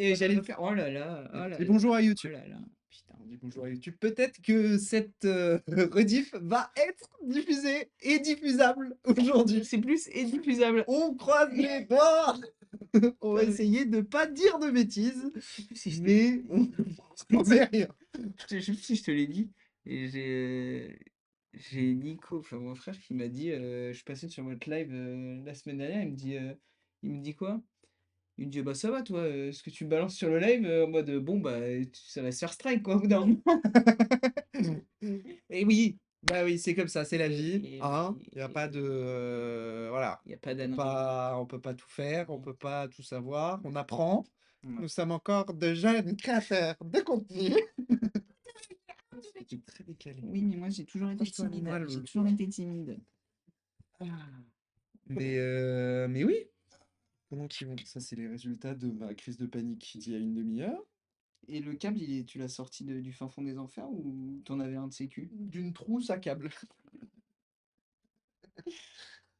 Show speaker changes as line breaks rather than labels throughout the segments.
Et j'allais faire oh là là, oh là
Dis
là,
bonjour à
oh
YouTube.
là là, putain.
Dis bonjour à YouTube. Peut-être que cette rediff va être diffusée et diffusable aujourd'hui.
C'est plus indiffusable.
On croise les doigts. On va
Putain, mais
essayer de pas dire de bêtises,
je sais plus si je t'ai
mais on sait rien.
je sais plus si je te l'ai dit et j'ai Nico, enfin mon frère qui m'a dit, je passais sur votre live, la semaine dernière, il me dit quoi? Il me dit: «Bah, ça va toi, ce que tu balances sur le live?» En mode, «Bon, bah, ça va se faire strike quoi au bout d'un moment».
Et oui, bah oui, c'est comme ça, c'est la vie,
Et
hein. Il y a pas
oui,
de voilà,
il y a pas d'anneau.
on peut pas tout faire, on peut pas tout savoir, on apprend.
Ouais.
Nous sommes encore de jeunes créateurs de contenu. C'était très décalé.
Oui, mais moi j'ai toujours été
Accroche-toi à
timide,
moi,
j'ai
Lolo.
toujours été timide.
Mais oui, comment qu'ils vont? Ça, c'est les résultats de ma crise de panique d'il y a une demi-heure.
Et le câble, tu l'as sorti du fin fond des enfers ou t'en avais un de sécu?
D'une trousse à câble.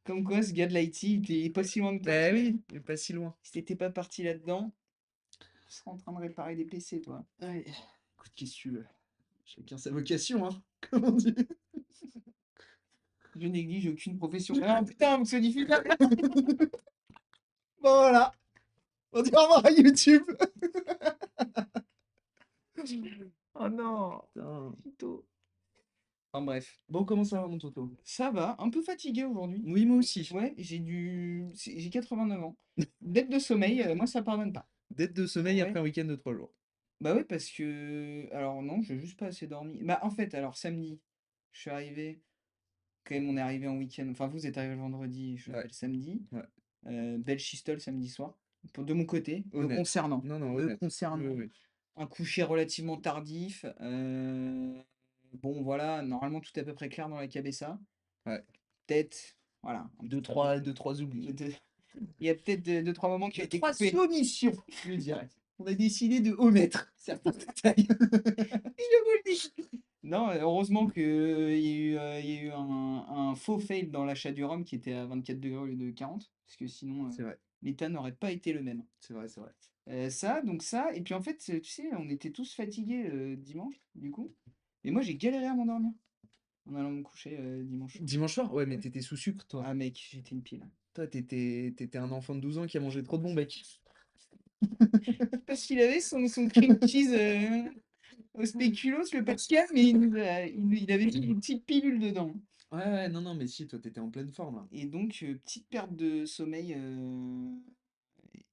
Comme quoi, ce gars de l'IT, il était pas si loin de toi.
Bah oui, il est pas si loin.
Si t'étais pas parti là-dedans, tu serais en train de réparer des PC, toi.
Ouais. Écoute, qu'est-ce que tu veux? Chacun sa vocation, hein, comme on dit.
Je néglige aucune profession. Ah putain, on se diffuse là.
Bon, voilà, on dit au revoir à YouTube.
Oh non,
Putain.
Fito. Enfin bref,
Bon, comment ça va, mon Toto?
ça va, un peu fatigué aujourd'hui.
Oui, moi aussi.
Ouais, j'ai 89 ans. Dette de sommeil, moi ça pardonne pas.
Dette de sommeil
Ouais.
après un week-end de 3 jours.
Bah ouais, parce que. Alors non, j'ai juste pas assez dormi. Bah en fait, alors samedi, je suis arrivé. Quand même, on est arrivé en week-end. Enfin, vous êtes arrivé le vendredi, je suis
Ouais,
arrivé le samedi.
ouais.
Belle chistole samedi soir. De mon côté, me
Honnête.
concernant.
Non, non,
Me
honnête. Oui,
concernant.
oui.
Un coucher relativement tardif. Bon, voilà, normalement tout est à peu près clair dans la cabessa.
Ouais.
Peut-être, voilà, un
Deux,
petit peu.
trois oublis.
Il y a peut-être deux, trois moments qui ont été
Trois
coupés.
omissions, je dirais. On a décidé de omettre certains détails.
Je vous le dis. Non, heureusement que, il y a eu un faux fail dans l'achat du rhum qui était à 24 degrés au lieu de 40, parce que sinon,
C'est vrai,
l'état n'aurait pas été le même.
c'est vrai, c'est vrai.
Ça, donc ça, et puis en fait, tu sais, on était tous fatigués dimanche, du coup, et moi j'ai galéré à m'endormir en allant me coucher dimanche.
Dimanche soir? Ouais, mais
Ouais.
t'étais sous sucre, toi.
Ah mec, j'étais une pile.
Toi, t'étais un enfant de 12 ans qui a mangé trop de bon bec.
Parce qu'il avait son cream cheese au spéculoos, le Pascal, mais il avait mis une petite pilule dedans.
Ouais, ouais, non, non, mais si, toi, t'étais en pleine forme, là.
Et donc, petite perte de sommeil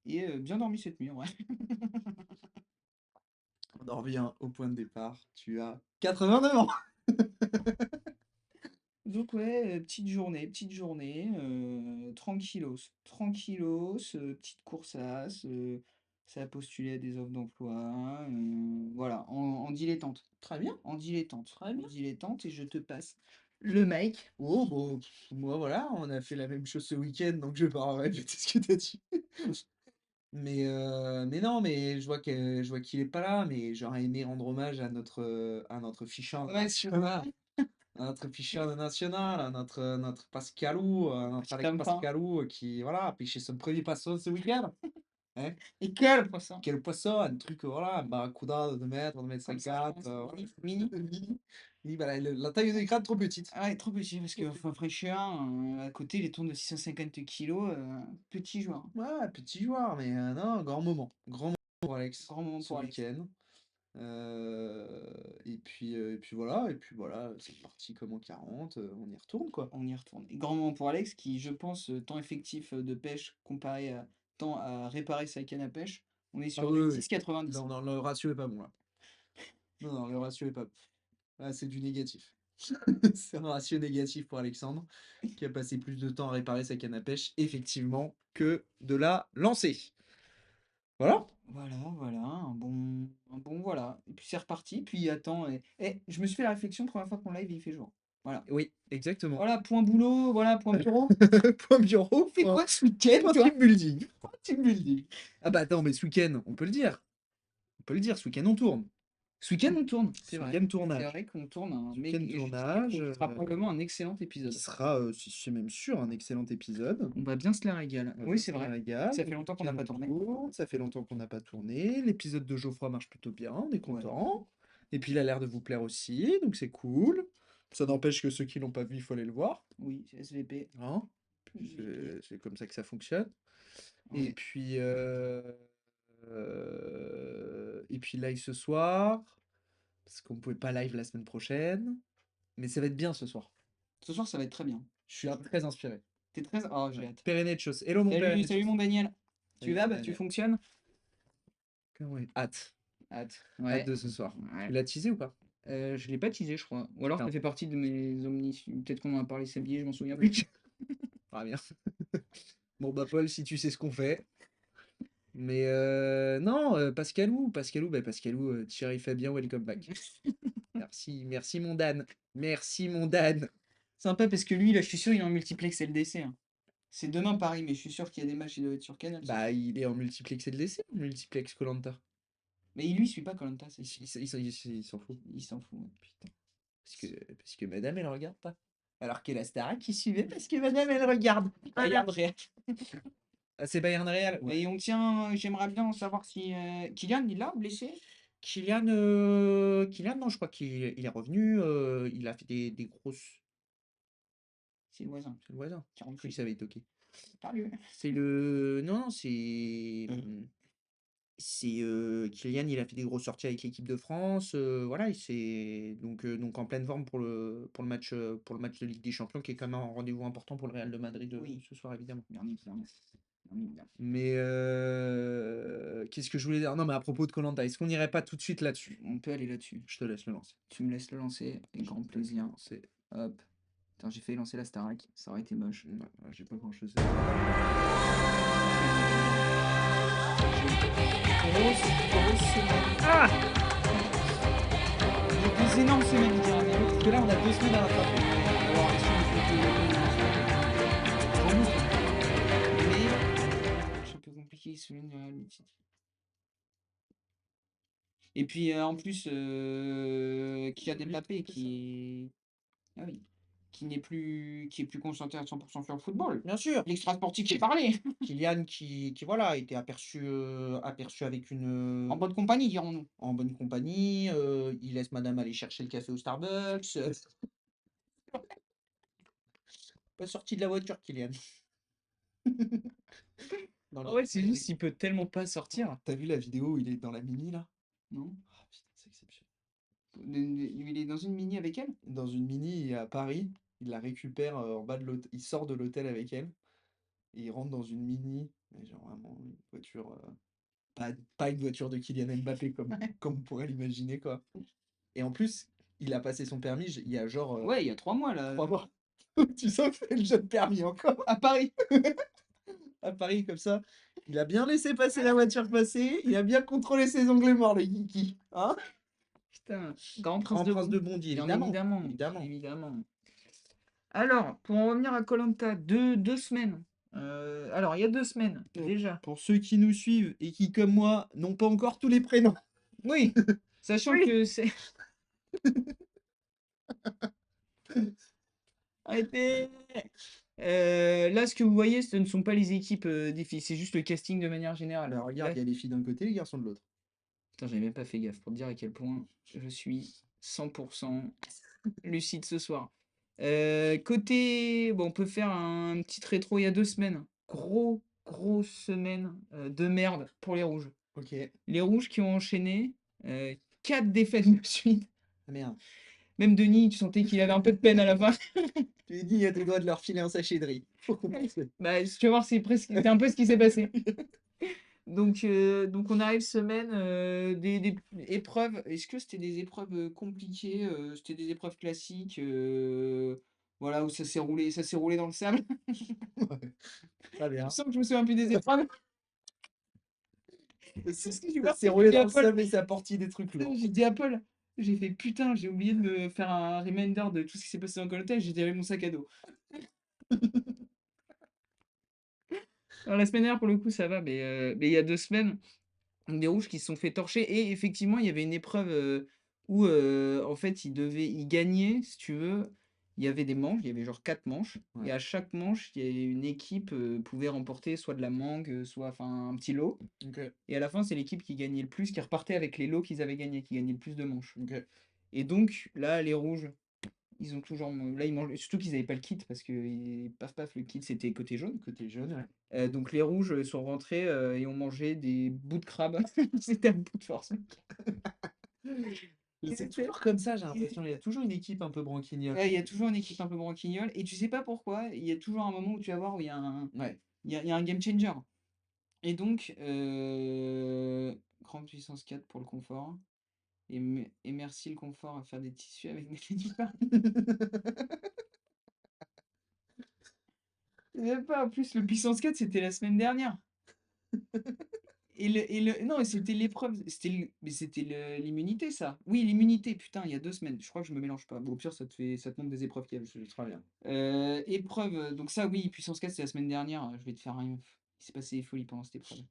et bien dormi cette nuit, ouais.
On en revient au point de départ. Tu as 89 ans.
Donc, ouais, petite journée, tranquillos, petite coursasse, ça a postulé à des offres d'emploi, voilà, en dilettante.
Très bien,
En dilettante.
très bien.
En dilettante, et je te passe le mic.
Oh, bon, moi, voilà, on a fait la même chose ce week-end, donc je vais pas répéter ce que t'as dit. Mais non, mais je vois qu'il est pas là, mais j'aurais aimé rendre hommage à notre ficheur
Ouais,
national, à notre ficheur national, à notre Pascalou, à notre
petit
Alex
tampon.
Pascalou qui, voilà, a pêché son premier poisson ce week-end. Hein?
Et quel poisson!
Quel poisson, un truc, voilà, un barracuda de 2 mètres
Comme ça,
50, voilà.
mini, mini.
Mini. Mini, voilà, la taille de l'écran trop petite.
Ah, il est trop petit parce que faut fraîcheur, à côté, les tourne de 650 kilos, petit joueur.
Ouais, petit joueur, mais non, grand moment pour Alex
Grand moment
ce
pour Alex.
week-end. Et puis voilà, c'est parti comme en 40, on y retourne quoi.
On y retourne. Et grand moment pour Alex qui, je pense, temps effectif de pêche comparé à temps à réparer sa canne à pêche, on est
Ah
sur
oui,
du
oui, oui.
10,90.
Non, non, le ratio est pas bon là. Non, non, le ratio est pas bon. Là, c'est du négatif. C'est un ratio négatif pour Alexandre, qui a passé plus de temps à réparer sa canne à pêche, effectivement, que de la lancer. Voilà.
Voilà, un bon voilà. Et puis c'est reparti. Puis attends, je me suis fait la réflexion, première fois qu'on live, il fait jour. Voilà.
Oui, exactement.
Voilà, point boulot, voilà, point bureau.
Point bureau,
Fais
point,
quoi ce week-end,
point
toi?
team building.
Team building.
Ah bah attends, mais ce week-end, on peut le dire. On peut le dire, ce week-end on tourne.
Ce week-end, on tourne, c'est
Ce
vrai.
week-end
C'est
tournage.
vrai qu'on tourne un
Ce
mec
week-end
et
tournage,
ce sera probablement un excellent
qui
épisode.
sera, c'est même sûr, un excellent épisode.
On va bien se la régaler.
On va
Oui,
bien
c'est
se la
vrai.
régaler.
Ça fait
Donc,
longtemps qu'on n'a
week-end
pas tourné.
tourne, ça fait longtemps qu'on n'a pas tourné. L'épisode de Geoffroy marche plutôt bien, on est
Ouais.
content. Et puis il a l'air de vous plaire aussi, donc c'est cool. Ça n'empêche que ceux qui l'ont pas vu, il faut aller le voir.
Oui, SVP.
Hein.
SVP.
C'est comme ça que ça fonctionne. Et
Ouais.
puis, live ce soir, parce qu'on pouvait pas live la semaine prochaine. Mais ça va être bien ce soir.
Ce soir, ça va être très bien.
Je suis très inspiré.
T'es très... Oh, j'ai
Ouais.
hâte.
Pérenechos. Hello mon
Salut, salut
Pérenechos.
mon Daniel. Tu
Salut,
vas? Bah, tu
Daniel.
fonctionnes?
Hâte.
Hâte.
Hâte
Ouais.
de ce soir.
Ouais.
Tu l'as teasé ou pas?
Je l'ai pas teasé, je crois. Ou alors ça
Non.
fait partie de mes omnis. Peut-être qu'on en a parlé samedi, je m'en souviens plus.
Ah bien. Bon bah Paul, si tu sais ce qu'on fait. Mais non, Pascalou, Thierry Fabien, welcome back. Merci mon Dan. Merci mon Dan.
Sympa parce que lui, là, je suis sûr, il est en multiplex LDC, hein. C'est demain Paris, mais je suis sûr qu'il y a des matchs, il doit être sur Canal.
Bah il est en multiplex LDC, multiplex koh.
Mais lui, il suit pas koh c'est
Il s'en fout.
il s'en fout. Ouais.
Putain. Parce que madame, elle regarde pas. Alors que la Starac, qui suivait parce que madame, elle regarde.
Bayern Real.
Ah, c'est Bayern Real. Ouais.
Et on tient, j'aimerais bien savoir si Kylian, il l'a blessé.
Kylian, non, je crois qu'il est revenu. Il a fait des grosses.
C'est le voisin.
C'est le voisin.
Qui
Je
rentre
crois
chez
que ça avait toqué.
Salut.
C'est le. Non, non, c'est. C'est Kylian, il a fait des grosses sorties avec l'équipe de France. Voilà, donc en pleine forme pour le match de Ligue des Champions, qui est quand même un rendez-vous important pour le Real de Madrid
Oui.
ce soir, évidemment.
Bien évidemment. Bien évidemment.
Mais qu'est-ce que je voulais dire? Non, mais à propos de koh, est-ce qu'on n'irait pas tout de suite là-dessus?
On peut aller là-dessus.
Je te laisse le lancer.
Tu me laisses le lancer, avec grand plaisir.
C'est.
Hop. Putain, j'ai failli lancer la Starac, ça aurait été moche.
Ouais, j'ai pas grand-chose.
Grosse semaine.
Ah!
Des énormes semaines, je dirais même. Parce que là, on a 2 semaines à rattraper. Alors, est-ce qu'on fait mais c'est un peu compliqué, semaine multi. Et puis, en plus, Kylian Mbappé qui est... Ah oui. Qui est plus concentré à 100% sur le football.
Bien sûr!
L'extra sportif, j'ai parlé.
Kylian voilà, a été aperçu avec une,
En bonne compagnie, dirons-nous.
en bonne compagnie, il laisse madame aller chercher le café au Starbucks. Pas sorti de la voiture, Kylian. Dans
En
la
vrai, c'est
mini.
juste, il peut tellement pas sortir.
Tu vu la vidéo où il est dans la mini là?
Non?
Ah putain, c'est exceptionnel.
Il est dans une mini avec elle?
Dans une mini, il est à Paris, il la récupère, en bas de l'hôtel, il sort de l'hôtel avec elle et il rentre dans une mini, mais genre vraiment une voiture, pas une voiture de Kylian Mbappé comme on pourrait l'imaginer, quoi. Et en plus, il a passé son permis, il y a genre,
Ouais, il y a 3 mois là.
3 mois. Tu sens que c'est le jeune permis encore
À Paris.
à Paris comme ça. Il a bien laissé passer la voiture passer, il a bien contrôlé ses onglets morts, le Kiki, hein?
Putain, Grand
Grand
Prince
prince
de
de Bondy,
Bien
évidemment,
évidemment.
évidemment.
Évidemment. Alors, pour en revenir à koh deux semaines. Alors, il y a 2 semaines, déjà.
Pour ceux qui nous suivent et qui, comme moi, n'ont pas encore tous les prénoms.
Oui, sachant
Oui.
que c'est. Arrêtez! Là, ce que vous voyez, ce ne sont pas les équipes des filles, c'est juste le casting de manière générale.
Alors regarde,
Là-
il y a les filles d'un côté, les garçons de l'autre.
Putain, j'avais même pas fait gaffe pour te dire à quel point je suis 100% lucide ce soir. Bon, on peut faire un petit rétro il y a 2 semaines. Grosse semaine de merde pour les Rouges.
Ok.
Les Rouges qui ont enchaîné 4 défaites de suite.
Ah merde.
Même Denis, tu sentais qu'il avait un peu de peine à la fin.
Tu lui dis, il y a des doigts de leur filer un sachet de riz. Faut compenser.
Bah, tu vas voir, c'est un peu ce qui s'est passé. Donc on arrive semaine des épreuves. Est-ce que c'était des épreuves compliquées? C'était des épreuves classiques, voilà, où ça s'est roulé dans le sable.
Ouais. Très
Il
bien.
me semble que je me souviens plus des épreuves.
C'est
ce que j'ai
c'est roulé dans le sable et ça a porté des trucs lourds.
J'ai dit à Paul, j'ai fait putain, j'ai oublié de me faire un reminder de tout ce qui s'est passé dans Koh-Lanta, j'ai avec mon sac à dos. Alors la semaine dernière, pour le coup, ça va, mais il y a 2 semaines, des Rouges qui se sont fait torcher. Et effectivement, il y avait une épreuve où, en fait, ils gagnaient, si tu veux, il y avait des manches, il y avait genre 4 manches et
Ouais.
à chaque manche, il y a une équipe, pouvait remporter soit de la mangue, soit enfin un petit lot
OK.
et à la fin, c'est l'équipe qui gagnait le plus qui repartait avec les lots qu'ils avaient gagnés, qui gagnait le plus de manches
OK.
et donc là, les rouges, ils ont toujours là, ils mangent surtout qu'ils avaient pas le kit parce que paf paf, le kit, c'était côté jaune.
Côté jaune, ouais.
Donc les rouges, sont rentrés, et ont mangé des bouts de crabe. C'était un bout de force.
Mais
Ils
c'est
étaient
toujours comme ça, j'ai
ils
l'impression. Il y a toujours une équipe un peu branquignole.
ouais, il y a toujours une équipe un peu branquignole et tu sais pas pourquoi, il y a toujours un moment où tu vas voir où
Ouais.
il y a un game changer et donc grande puissance 4 pour le confort et merci le confort à faire des tissus avec des nénuphars. Et même pas, en plus, le puissance 4 c'était la semaine dernière et le non, c'était l'épreuve, l'immunité ça. Oui, l'immunité, putain, il y a 2 semaines. Je crois que je me mélange pas. Bon, au pire, ça te montre des épreuves qu'il y a.
Je très bien.
Épreuve, donc ça oui, puissance 4 c'est la semaine dernière, je vais te faire un il s'est passé des folies pendant cette épreuve.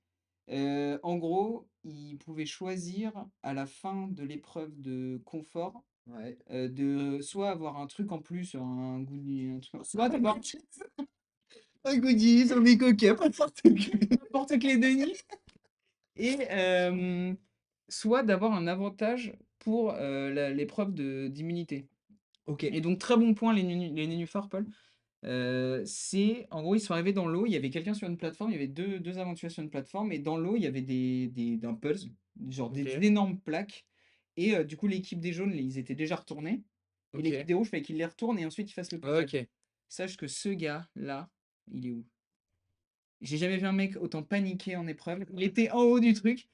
En gros, ils pouvaient choisir à la fin de l'épreuve de confort,
Ouais.
de soit avoir un truc en plus, un goodie, un truc soit d'avoir
Un goodies, un des coquets, n'importe quoi.
n'importe quel Denis et soit d'avoir un avantage pour, l'épreuve d'immunité
OK.
et donc très bon point les nénuphars, Paul. C'est en gros, ils sont arrivés dans l'eau, il y avait quelqu'un sur une plateforme, il y avait deux aventuriers sur une plateforme et dans l'eau, il y avait un puzzle, genre des
OK.
énormes plaques et du coup, l'équipe des jaunes, ils étaient déjà retournés et l'équipe
OK.
des rouges, fallait qu'ils les retournent et ensuite ils fassent le puzzle.
OK.
Sache que ce gars-là, il est où? J'ai jamais vu un mec autant paniquer en épreuve. Il était en haut du truc.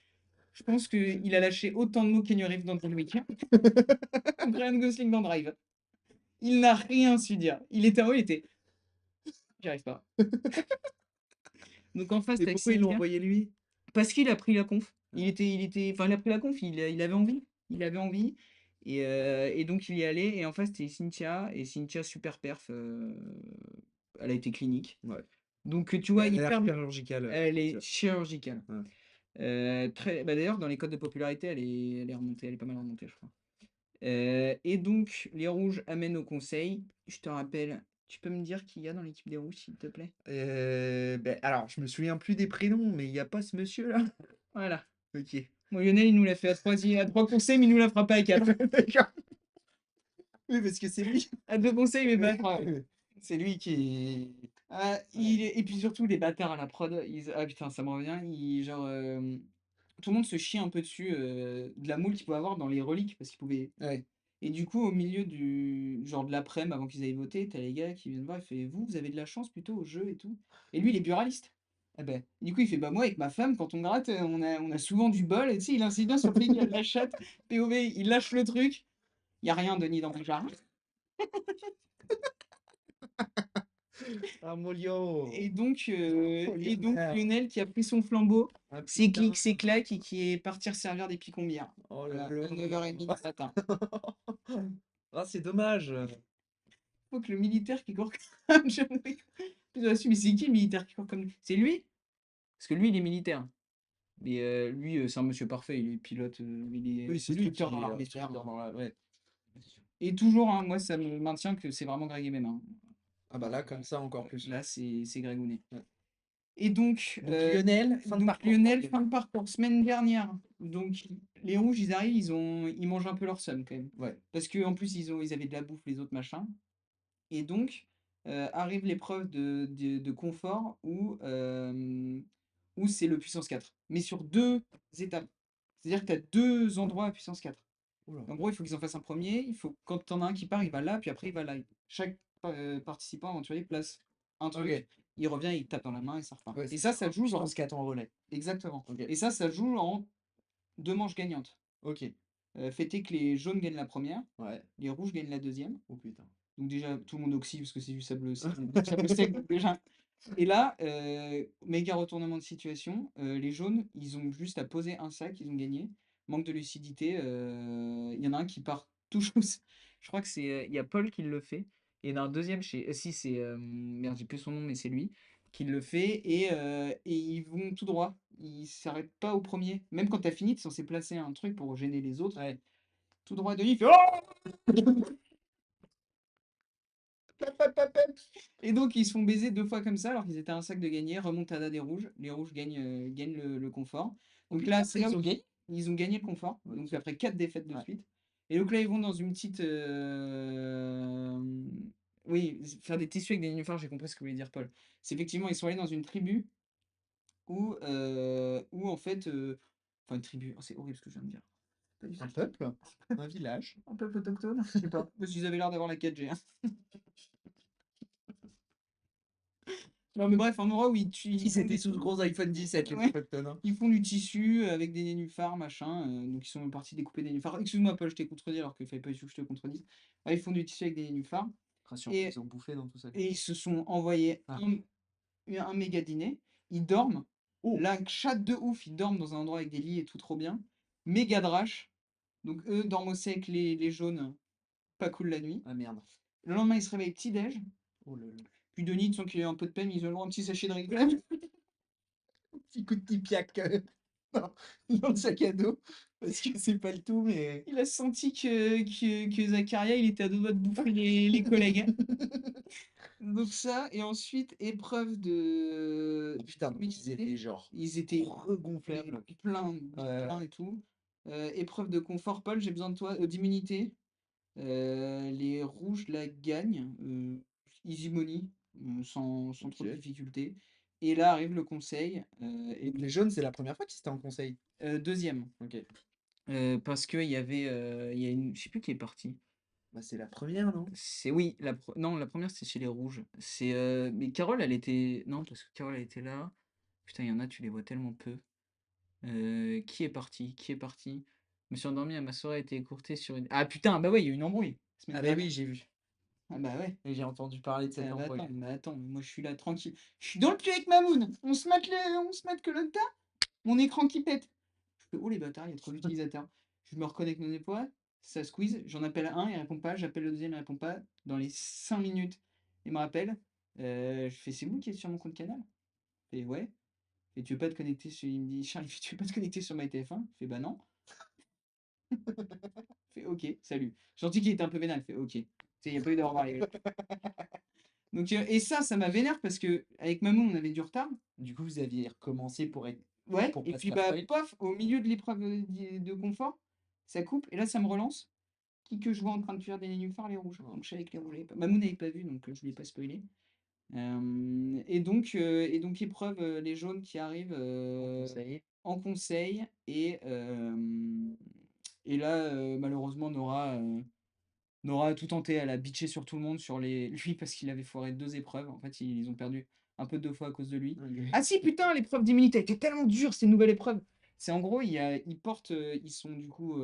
Je pense qu'il a lâché autant de mots Keanu Reeves dans John Wick, ou Ryan Gosling dans Drive. Il n'a rien su dire. Il était en haut, il était: «J'y arrive pas». Donc en face,
Et
tu
pourquoi ils l'ont
Cynthia.
envoyé lui?
Parce qu'il a pris la conf.
Ah.
Enfin, il a pris la conf, il avait envie. Il avait envie. Et donc il y allait. Et en face, c'était Cynthia. Et Cynthia, super perf. Elle a été clinique.
Ouais.
Donc tu vois,
Elle a l'air
hyper.
chirurgicale,
Elle est
Cynthia.
chirurgicale.
Ouais.
Bah, d'ailleurs, dans les codes de popularité, elle est remontée. Elle est pas mal remontée, je crois. Et donc, les rouges amènent au conseil. Je te rappelle, tu peux me dire qui y a dans l'équipe des rouges, s'il te plaît?
Alors, je me souviens plus des prénoms, mais il y a pas ce monsieur-là?
Voilà.
OK.
Bon, Lionel, il nous l'a fait à 3 conseils, mais il nous la fera pas à 4.
D'accord. Oui, parce que c'est lui.
À 2 conseils, mais pas à 3.
C'est lui qui
Ah, et puis surtout, les bâtards à la prod, ah putain, ça me revient. Genre, tout le monde se chie un peu dessus de la moule qu'il pouvait avoir dans les reliques, parce qu'ils pouvaient.
ouais.
Et du coup, au milieu genre de l'après-midi, avant qu'ils aillent voter, t'as les gars qui viennent voir, il fait: vous avez de la chance plutôt au jeu et tout. Et lui, il est buraliste.
Eh ben,
Du coup, il fait: bah, moi, avec ma femme, quand on gratte, on a souvent du bol. Et tu sais, il insiste bien sur le fait qu'il y a de la chatte. POV, il lâche le truc. Il y a rien, Denis, dans mon jardin.
ah Molio!
Et donc,
Oh Lionel!
Lionel qui a pris son flambeau,
Ah
ses
putain!
clics, ses claques et qui est parti resservir des picombières.
Oh là
Voilà,
là!
à 9h30 du matin.
Ah, c'est dommage!
Faut que le militaire qui court comme John Wick. Je me suis dit, mais c'est qui le militaire qui court comme lui? C'est lui? Parce que lui, il est militaire. Mais lui, c'est un monsieur parfait. Il est pilote, il est
Oui, c'est lui
instructeur
qui
dans
est
l'armée de terre.
instructeur dans la ouais.
Et toujours, hein, moi, ça me maintient que c'est vraiment Greg Emem, hein.
Ah bah là, comme ça, encore plus.
Là, c'est Greg Ounet.
Ouais.
Et donc,
Donc Lionel, fin de parcours.
Lionel, fin de parcours, semaine dernière. Donc, les rouges, ils arrivent, ils mangent un peu leur somme quand même.
Ouais.
Parce qu'en plus, ils avaient de la bouffe, les autres machins. Et donc, arrive l'épreuve de confort où c'est le puissance 4. Mais sur 2 étapes. C'est-à-dire que tu as 2 endroits à puissance 4.
Ouh là.
En gros, il faut qu'ils en fassent un premier. Il faut, quand tu en as un qui part, il va là, puis après, il va là. Chaque participant aventurier place un truc.
OK.
Il revient, il tape dans la main et ça repart.
Ouais,
Et
c'est
ça joue genre.
puissance 4 en relais.
Exactement.
OK.
Et ça joue en 2 manches gagnantes.
OK.
Fêtez que les jaunes gagnent la première,
Ouais.
les rouges gagnent la deuxième.
Oh putain.
Donc déjà, tout le monde oxy parce que c'est du sable, du sable sec donc déjà. Et là, méga retournement de situation. Les jaunes, ils ont juste à poser un sac, ils ont gagné. Manque de lucidité. Il y en a un qui part tout chose. Je crois que c'est. Il y a Paul qui le fait. Et il y en a un deuxième chez. Si, c'est. Merde, j'ai plus son nom, mais c'est lui qui le fait. Et ils vont tout droit. Ils s'arrêtent pas au premier. Même quand t'as fini, t'es censé placer un truc pour gêner les autres.
Ouais.
tout droit, Denis, il fait «Oh!» Pep, pep, pep, pep. Et donc, ils se font baiser 2 fois comme ça, alors qu'ils étaient à un sac de gagner. Remontada des rouges. Les rouges gagnent le confort.
Oh
Donc là,
putain,
c'est là
ils
où
ont gagné?
ils ont gagné le confort.
OK.
Donc après 4 défaites de
Ouais.
suite. Et donc là, ils vont dans une petite. Oui, faire des tissus avec des nénuphars, j'ai compris ce que voulait dire Paul. C'est effectivement, ils sont allés dans une tribu où en fait. Enfin, une tribu. Oh, c'est horrible ce que je viens de dire. Pas du tout.
Un peuple? Un village?
Un peuple autochtone? Je sais pas. Parce qu'ils avaient l'air d'avoir la 4G, hein. Non, mais bref, un endroit où ils
Ils
font
étaient
des.
sous le gros iPhone 17, les
Ouais.
autochtones, hein.
Ils font du tissu avec des nénuphars, machin. Donc ils sont partis découper des nénuphars. Excuse-moi, Paul, je t'ai contredit alors qu'il fallait pas du tout que je te contredise. Ouais, ils font du tissu avec des nénuphars.
Rassure-moi,
Et,
ils ont bouffé dans tout ça.
et ils se sont envoyés
Ah.
un méga dîner. Ils dorment.
Oh!
Là, chat de ouf, ils dorment dans un endroit avec des lits et tout trop bien. Méga drache. Donc eux dorment aussi avec les jaunes. Pas cool la nuit.
Ah merde.
Le lendemain, ils se réveillent petit-déj.
Oh là là.
Puis Denis, sans qu'il ait un peu de peine, ils ont un petit sachet de réglage.
Petit coup de tipiac dans, dans le sac à dos. Parce que c'est pas le tout, mais.
Il a senti que Zakaria, il était à deux doigts de bouffer les collègues. Donc ça, et ensuite, épreuve de
Oh putain, donc ils étaient
d'humilité.
genre
Ils étaient
regonflables.
pleins,
Ouais,
pleins et tout. Épreuve de confort, Paul, j'ai besoin de toi. D'immunité. Les rouges la gagnent. Easy money, sans trop de
ok.
difficulté. Et là arrive le conseil.
Donc les jaunes, c'est la première fois qu'ils étaient en conseil.
Deuxième.
Ok.
Parce qu'il y avait. Il y a une. Je sais plus qui est parti.
Bah c'est la première, non?
C'est oui, non, la première c'était chez les rouges. Mais Carole, elle était. Non, parce que Carole, elle était là. Putain, il y en a, tu les vois tellement peu. Qui est parti? Qui est parti? Je me suis endormi, ma soirée a été écourtée sur une. Ah putain, bah ouais, il y a eu une embrouille. Semaine
Ah bah
dernière.
oui, j'ai vu.
Ah bah ouais.
Et j'ai entendu parler de cette
Ah bah
embrouille.
attends, moi je suis là tranquille. Je suis dans le cul avec Mamoun. On se met que le tas. Mon écran qui pète. Je fais, oh les bâtards, il y a trop d'utilisateurs. Je me reconnecte mon époix, ça squeeze, j'en appelle un, il répond pas, j'appelle le deuxième, il répond pas. Dans les 5 minutes, il me rappelle. Je fais, c'est vous qui êtes sur mon compte canal? Il fait, ouais. Et tu veux pas te connecter sur. Il me dit, Charles, tu veux pas te connecter sur MyTF1? Je fais, bah non. Il fait, ok, salut. Gentil qu'il était un peu vénal, il fait, ok. Tu sais, il n'y a pas eu de au revoir, les gars. Donc, et ça m'a vénère parce que avec Maman, on avait du retard.
Du coup, vous aviez recommencé
Ouais,
pour
et
pas se
puis
faire
bah,
spoil.
pof, au milieu de l'épreuve de confort, ça coupe, et là, ça me relance. Qui que je vois en train de faire des nénuphars, les rouges.
Oh.
Donc, je savais que les rouges, Mamoun n'avait pas vu, donc je ne lui ai pas spoilé. Et donc, épreuve, les jaunes qui arrivent
En conseil.
en conseil. Et là, malheureusement, Nora a tout tenté. Elle a bitché sur tout le monde, sur lui, parce qu'il avait foiré 2 épreuves. En fait, ils ont perdu un peu 2 fois à cause de lui.
Ok.
Ah si, putain, l'épreuve d'immunité était tellement dure, c'est une nouvelle épreuve. C'est en gros, ils portent, ils sont du coup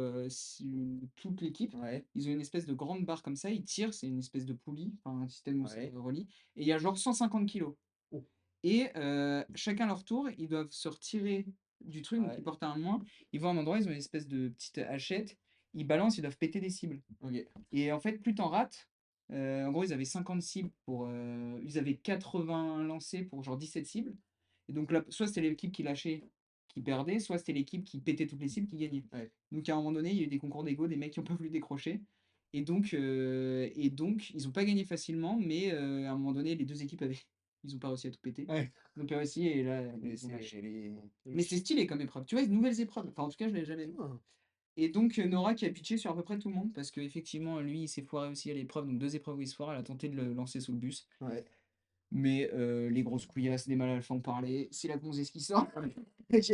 toute l'équipe.
Ouais,
Ils ont une espèce de grande barre comme ça, ils tirent, c'est une espèce de poulie, enfin un système où ça
ouais.
relie. Et il y a genre 150 kilos.
Oh,
Et chacun leur tour, ils doivent se retirer du truc, donc ils
ouais.
portent un moins. Ils vont à un endroit, ils ont une espèce de petite hachette, ils balancent, ils doivent péter des cibles.
Ok.
Et en fait, plus t'en rates, en gros, ils avaient 50 cibles pour. Ils avaient 80 lancés pour genre 17 cibles. Et donc, là, soit c'était l'équipe qui lâchait, qui perdait, soit c'était l'équipe qui pétait toutes les cibles qui gagnait.
Ouais.
Donc, à un moment donné, il y a eu des concours d'ego, des mecs qui ont pas voulu décrocher. Et donc ils ont pas gagné facilement, mais à un moment donné, les deux équipes avaient. Ils ont pas réussi à tout péter.
Ouais.
Ils ont pas réussi, et là,
Mais
ils ont lâché.
c'est les.
Mais c'est stylé comme épreuve. Tu vois, une nouvelle épreuve. Enfin, en tout cas, je l'ai jamais vu.
Putain.
Et donc, Nora qui a pitché sur à peu près tout le monde, parce qu'effectivement, lui, il s'est foiré aussi à l'épreuve, donc 2 épreuves où il se foire, elle a tenté de le lancer sous le bus.
Ouais.
Mais les grosses couillasses des mâles alpha en parler, c'est la gonzesse qui sort.
Ok.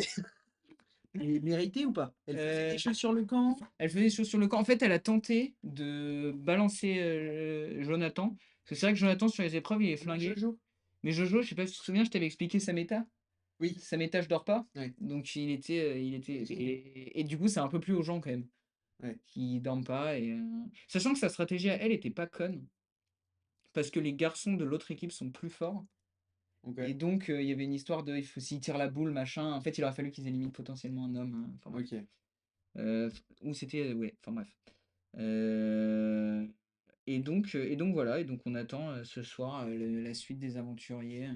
Et mérité ou pas? Elle faisait
Euh,
des choses sur le camp?
Elle faisait des choses sur le camp. En fait, elle a tenté de balancer Jonathan. Parce que c'est vrai que Jonathan, sur les épreuves, il est
Comment
flingué.
Jojo?
Mais Jojo, je sais pas si tu te souviens, je t'avais expliqué sa méta.
Oui.
Sa méta, je dors pas.
Ouais.
Donc il était. Et du coup, c'est un peu plus aux gens quand même.
Ouais.
Qui dorment pas. Sachant que sa stratégie à elle était pas conne. Parce que les garçons de l'autre équipe sont plus forts.
Ok.
Et donc, il y avait une histoire de, il faut s'ils tirent la boule, machin. En fait, il aurait fallu qu'ils éliminent potentiellement un homme, hein. Enfin bref.
Ok.
Ou c'était, ouais, enfin bref. Euh, et donc voilà, et donc on attend ce soir la suite des aventuriers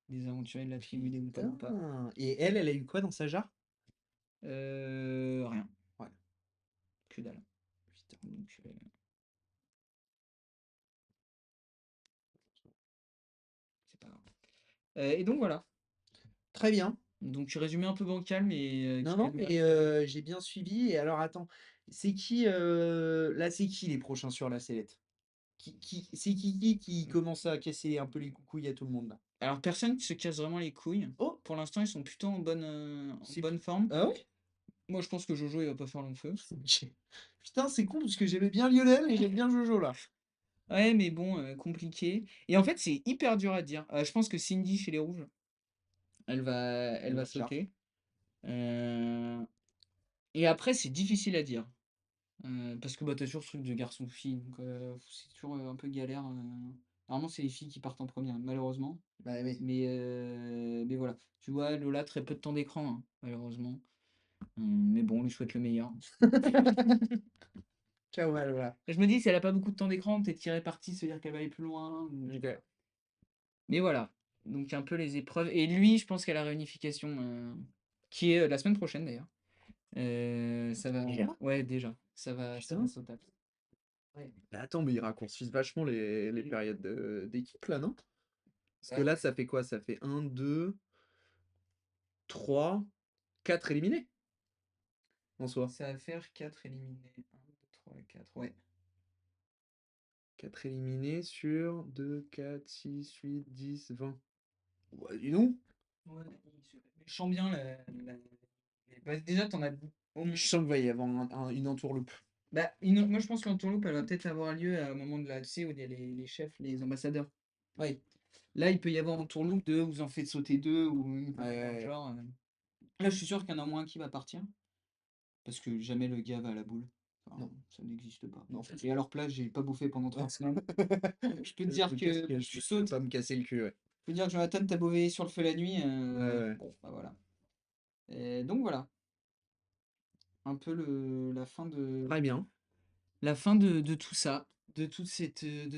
de la tribu des Oompa Loompa.
Putain. Et elle a eu quoi dans sa jarre?
Rien,
Ouais.
que dalle. Donc, c'est pas grave. Et donc voilà.
Très bien.
Donc résumé un peu bancal, mais
Non,
qui a
non,
le
mais
mérite.
j'ai bien suivi. Et alors, attends, c'est qui les prochains sur la sellette? Qui commence à casser un peu les couilles à tout le monde là?
Alors personne se casse vraiment les couilles.
Oh,
Pour l'instant, ils sont plutôt en
c'est
bonne forme.
ah ouais?
Moi, je pense que Jojo, il va pas faire long feu.
Ok. Putain, c'est con parce que j'aimais bien Lionel et j'aime bien Jojo là.
Ouais, mais bon, compliqué. Et en fait, c'est hyper dur à dire. Je pense que Cindy chez les rouges, elle va
Charge.
sauter. Euh, Et après, c'est difficile à dire. Parce que bah, t'as toujours ce truc de garçon-fille. Donc c'est toujours un peu galère. Normalement, c'est les filles qui partent en première, malheureusement.
Bah oui.
Mais voilà. Tu vois, Lola, très peu de temps d'écran, hein, malheureusement. Mais bon, on lui souhaite le meilleur.
Ciao, voilà.
Je me dis, si elle a pas beaucoup de temps d'écran, peut-être qu'il est parti se dire qu'elle va aller plus loin.
Ok.
Mais voilà. Donc un peu les épreuves. Et lui, je pense qu'à la réunification, qui est la semaine prochaine d'ailleurs. Ça va.
Déjà?
Ouais, déjà. Ça va
Putain.
sauter. Ouais.
Mais attends, mais ils raccourcissent vachement les périodes d'équipe là, non? Parce que
Bah
là,
ouais.
ça fait quoi? Ça fait un, 2, 3, 4 éliminés en soi.
Ça va faire 4 éliminés. Un, 2, 3, 4. Ouais.
4 éliminés sur 2, 4, 6, 8, 10, 20. Ouais, dis donc.
Ouais, je sens bien bah, déjà, t'en as au moins.
Je sens qu'il va y avoir une entourloupe.
Bah, moi, je pense que l'entourloupe, elle va peut-être avoir lieu au moment de la, tu sais, où il y a les chefs, les ambassadeurs.
Ouais.
Là, il peut y avoir entourloupe de vous en faites sauter deux ou une
Ouais,
connerie dans le
ouais,
genre. Là, je suis sûr qu'il y en a moins qui va partir. Parce que jamais le gars va à la boule. Enfin,
non,
ça n'existe pas.
non.
Et à leur place, j'ai pas bouffé pendant 3 semaines. Je peux te
Je
dire
peux
que
dire
tu
je peux
sautes.
pas me casser le cul, ouais.
Je peux dire que Jonathan t'a bové sur le feu la nuit.
Ouais, ouais.
Bon, bah voilà. Et donc voilà. Un peu
Très bien.
la fin de tout ça. De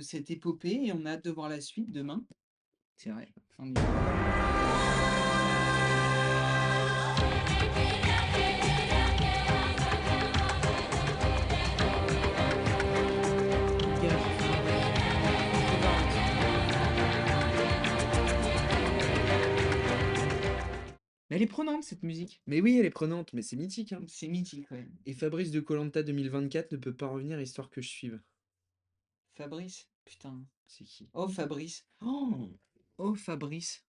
cette épopée. Et on a hâte de voir la suite demain. C'est vrai. Fin du- Mais elle est prenante cette musique.
Mais oui, elle est prenante, mais c'est mythique, hein.
C'est mythique, ouais.
Et Fabrice de koh 2024 ne peut pas revenir histoire que je suive.
Fabrice. Putain.
C'est qui?
Oh Fabrice. Oh, oh Fabrice.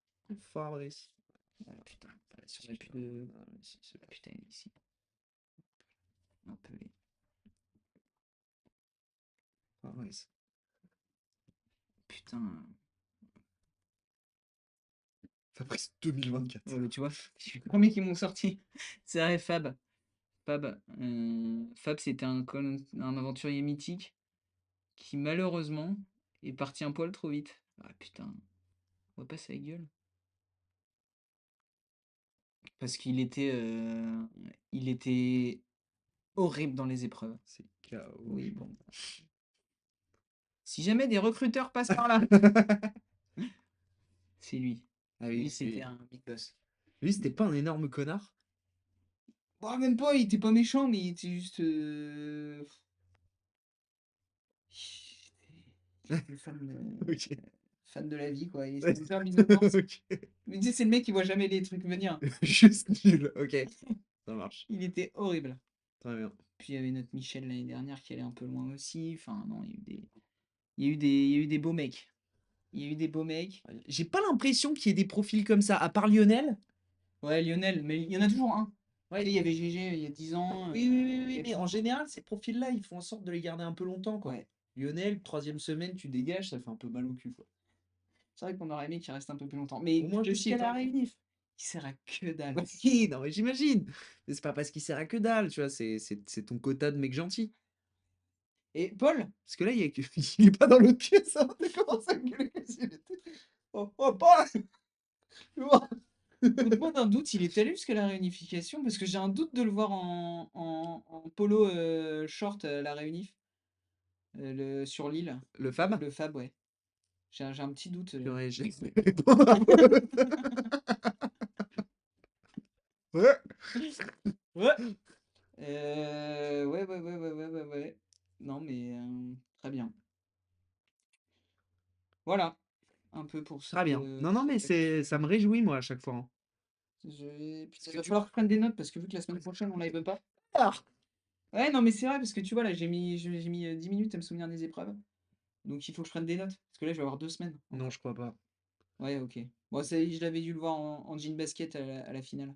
Fabrice.
Ah, putain, si on a plus de.
Ah, mais si, c'est bon.
Putain, ici. Un peu les.
Fabrice.
Putain.
Fabrice 2024.
Ouais, mais tu vois, je suis le premier qui m'ont sorti. C'est vrai, Fab. Fab, c'était un aventurier mythique qui, malheureusement, est parti un poil trop vite. Ah putain, on va pas sa gueule. Parce il était horrible dans les épreuves.
C'est KO.
Oui, bon. Si jamais des recruteurs passent par là, c'est lui.
Ah
Lui,
oui,
c'était un big boss.
lui, c'était pas un énorme connard?
Bon, même pas, il était pas méchant, mais il était juste. Il était
Ok.
fan de la vie, quoi. Il
Ouais.
était un bisounours.
Ok.
Mais tu sais, c'est le mec qui voit jamais les trucs venir.
Juste nul. Ok. Ça marche.
Il était horrible.
Très bien.
Puis il y avait notre Michel l'année dernière qui allait un peu loin aussi. Enfin, non, il y a eu des beaux mecs. Il y a eu des beaux mecs.
J'ai pas l'impression qu'il y ait des profils comme ça, à part Lionel.
Ouais, Lionel, mais il y en a toujours un.
Ouais.
Tu sais, il y avait GG il y a 10 ans.
Oui, oui, oui,
il y
oui,
a
mais en
toujours-
général, ces profils-là, ils font en sorte de les garder un peu longtemps, quoi.
Ouais.
Lionel, troisième semaine, tu dégages, ça fait un peu mal au cul, quoi.
C'est vrai qu'on aurait aimé qu'il reste un peu plus longtemps. Mais
Au moins
je
jusqu'à
cite,
la
hein,
réunif.
il sert à que dalle.
Oui, non, mais j'imagine. Mais c'est pas parce qu'il sert à que dalle, tu vois, c'est ton quota de mec gentil.
Et Paul,
Parce que là, il, y a que... il est pas dans l'autre pièce, hein, t'as commencé à gueuler comme s'il était. Oh, oh, pas là.
ôte-moi d'un doute, il est allé jusqu'à la réunification parce que j'ai un doute de le voir en polo short à la réunif sur l'île.
Le Fab?
Le Fab, ouais. J'ai un petit doute.
Purée, j'ai répondre à l'autre. Ouais.
Ouais. Ouais, ouais, ouais, ouais, ouais, ouais, ouais. Non, mais très bien. Voilà, un peu pour
Très bien. Non, non, mais
cette actu.
ça me réjouit, moi, à chaque fois, hein. Parce
Putain, il
que
va
tu
falloir que je prenne des notes parce que vu que la semaine prochaine on live pas.
Ah
Ouais, non, mais c'est vrai parce que tu vois, là, j'ai mis 10 minutes à me souvenir des épreuves. Donc il faut que je prenne des notes. Parce que là, je vais avoir 2 semaines
Non,
encore.
je crois pas.
Ouais, ok. Bon, ça, je l'avais dû le voir en jean basket à la finale.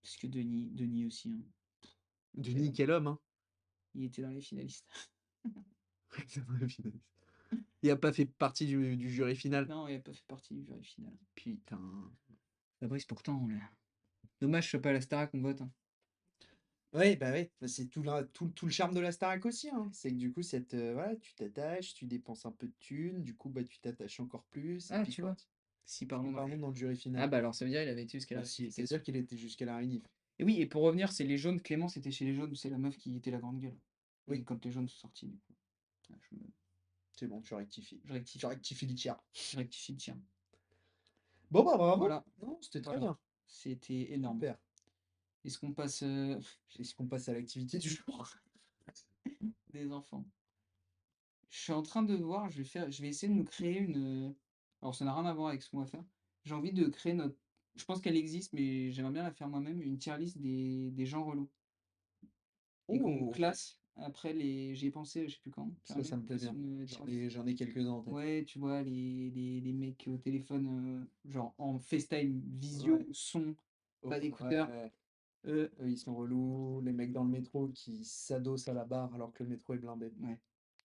Parce que Denis aussi, hein.
Du
Quel homme.
nickel homme, hein.
Il était dans les finalistes.
C'est dans la finale. Il a pas fait partie du jury final.
Non, il a pas fait partie du jury final.
Putain.
Fabrice, pourtant, là. Dommage, je suis pas à la Starac, on vote, hein.
Ouais, bah ouais, bah c'est tout le charme de la Starac aussi, hein. C'est que du coup, voilà, tu t'attaches, tu dépenses un peu de thunes, du coup, bah tu t'attaches encore plus, et
Ah,
puis
tu vois. Si, pardon.
pardon, dans le jury
Ah,
final.
bah alors ça veut dire il avait été jusqu'à la
Bah si,
réunification.
c'est-à-dire qu'il était jusqu'à la réunif.
Et oui, et pour revenir, c'est les jaunes. Clément, c'était chez les jaunes, c'est la meuf qui était la grande gueule. Et
Oui,
quand les jaunes sont sortis, du coup. Ah,
c'est bon, tu rectifies.
je
Tu
rectifie.
rectifies le tir.
Je rectifie, tiens.
Bon, bah bravo.
Voilà,
Non, c'était très
voilà.
bien.
C'était énorme.
Super.
Est-ce qu'on passe
Est-ce qu'on passe à l'activité du jour?
des enfants? Je suis en train de voir, je vais essayer de nous créer une. Alors ça n'a rien à voir avec ce qu'on va faire. J'ai envie de créer notre. Je pense qu'elle existe, mais j'aimerais bien la faire moi-même, une tier list des gens relous. Et qu'on
Oh,
classe après les. J'y ai pensé, je sais plus quand.
ça me plaît
Classe
bien.
une tier list.
J'en ai quelques-uns en tête.
Ouais, tu vois, les mecs au téléphone, genre en FaceTime, visio,
Ouais.
son,
Oh,
pas d'écouteurs.
ouais.
Euh,
Eux, ils sont relous. Les mecs dans le métro qui s'adossent à la barre alors que le métro est blindé.
ouais,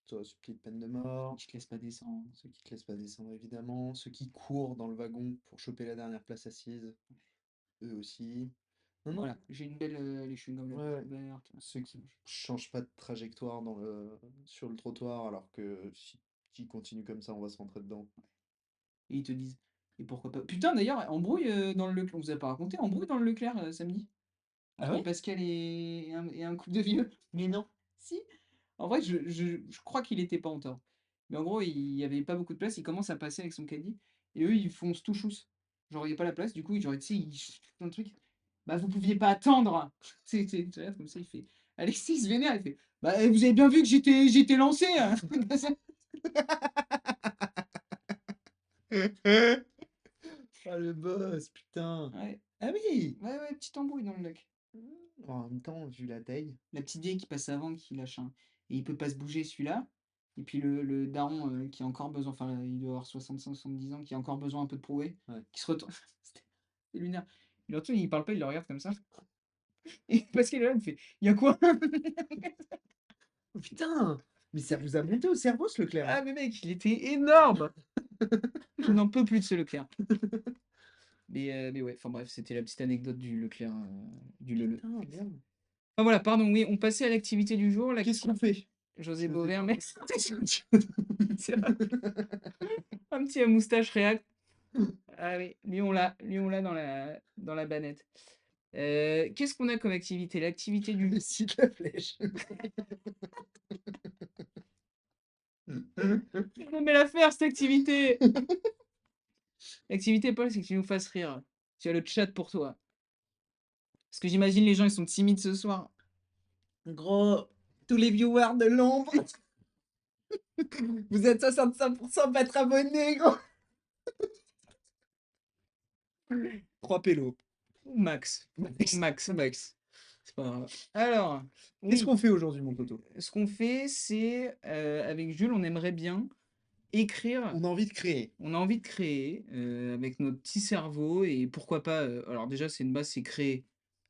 Toi, sur petite peine de
ceux
mort.
qui te laissent pas descendre.
Ceux qui te laissent pas descendre, évidemment. Ceux qui courent dans le wagon pour choper la dernière place assise. Eux aussi. Non, non.
Voilà, j'ai une belle. Les chewing-gums là,
Ouais, ouais.
verte.
Ceux qui changent pas de trajectoire sur le trottoir alors que si tu continues comme ça, on va se rentrer dedans.
Et ils te disent. Et pourquoi pas. Putain, d'ailleurs, embrouille dans le Leclerc. On vous a pas raconté, embrouille dans le Leclerc samedi.
Ah
Entre
ouais?
Pascal et un couple de vieux.
Mais non.
Si. En vrai, je crois qu'il était pas en tort. Mais en gros, il y avait pas beaucoup de place. Il commence à passer avec son caddie. Et eux, ils foncent tout chousse. Genre, il n'y a pas la place. Du coup, genre, tu sais, ils font un truc. Bah, vous pouviez pas attendre. Tu regardes comme ça, il fait. Alexis il se vénère, il fait. Bah, vous avez bien vu que j'étais lancé, hein.
Ah le boss, putain.
Ouais,
Ah oui!
ouais, ouais, petite embrouille dans le lac.
En même temps, vu la taille.
La petite vieille qui passe avant, qui lâche un. Et il peut pas se bouger celui-là. Et puis le daron qui a encore besoin, enfin il doit avoir 65-70 ans, qui a encore besoin un peu de prouver,
Ouais.
qui se retourne. C'est lunaire. Il le retourne, il parle pas, il le regarde comme ça. Et parce qu'il est là, il fait il y a quoi?
Oh, putain! Mais ça vous a monté au cerveau, ce Leclerc, hein?
Ah, mais mec, il était énorme! Je n'en peux plus de ce Leclerc. Mais ouais, enfin bref, c'était la petite anecdote du Leclerc, du Leleu.
Putain, merde.
Ah voilà, pardon, oui, on passait à l'activité du jour.
Qu'est-ce qu'on fait?
José
Je sais
Bové,
pas.
mec. C'est vrai. Un petit à moustache réac. Ah oui, lui on l'a dans la banette. Qu'est-ce qu'on a comme activité? L'activité du
Le site la flèche.
mais la faire cette activité! L'activité, Paul, c'est que tu nous fasses rire. Tu as le chat pour toi. Parce que j'imagine les gens ils sont timides ce soir.
Gros, tous les viewers de l'ombre, vous êtes 65% pas être abonnés, gros. 3 pélos.
Max. Max.
Max.
C'est pas grave. Alors,
Qu'est-ce
oui,
qu'on fait aujourd'hui, mon Toto?
ce qu'on fait, c'est avec Jules, on aimerait bien écrire.
On a envie de créer.
On a envie de créer avec notre petit cerveau et pourquoi pas. Alors déjà, c'est une base, c'est créer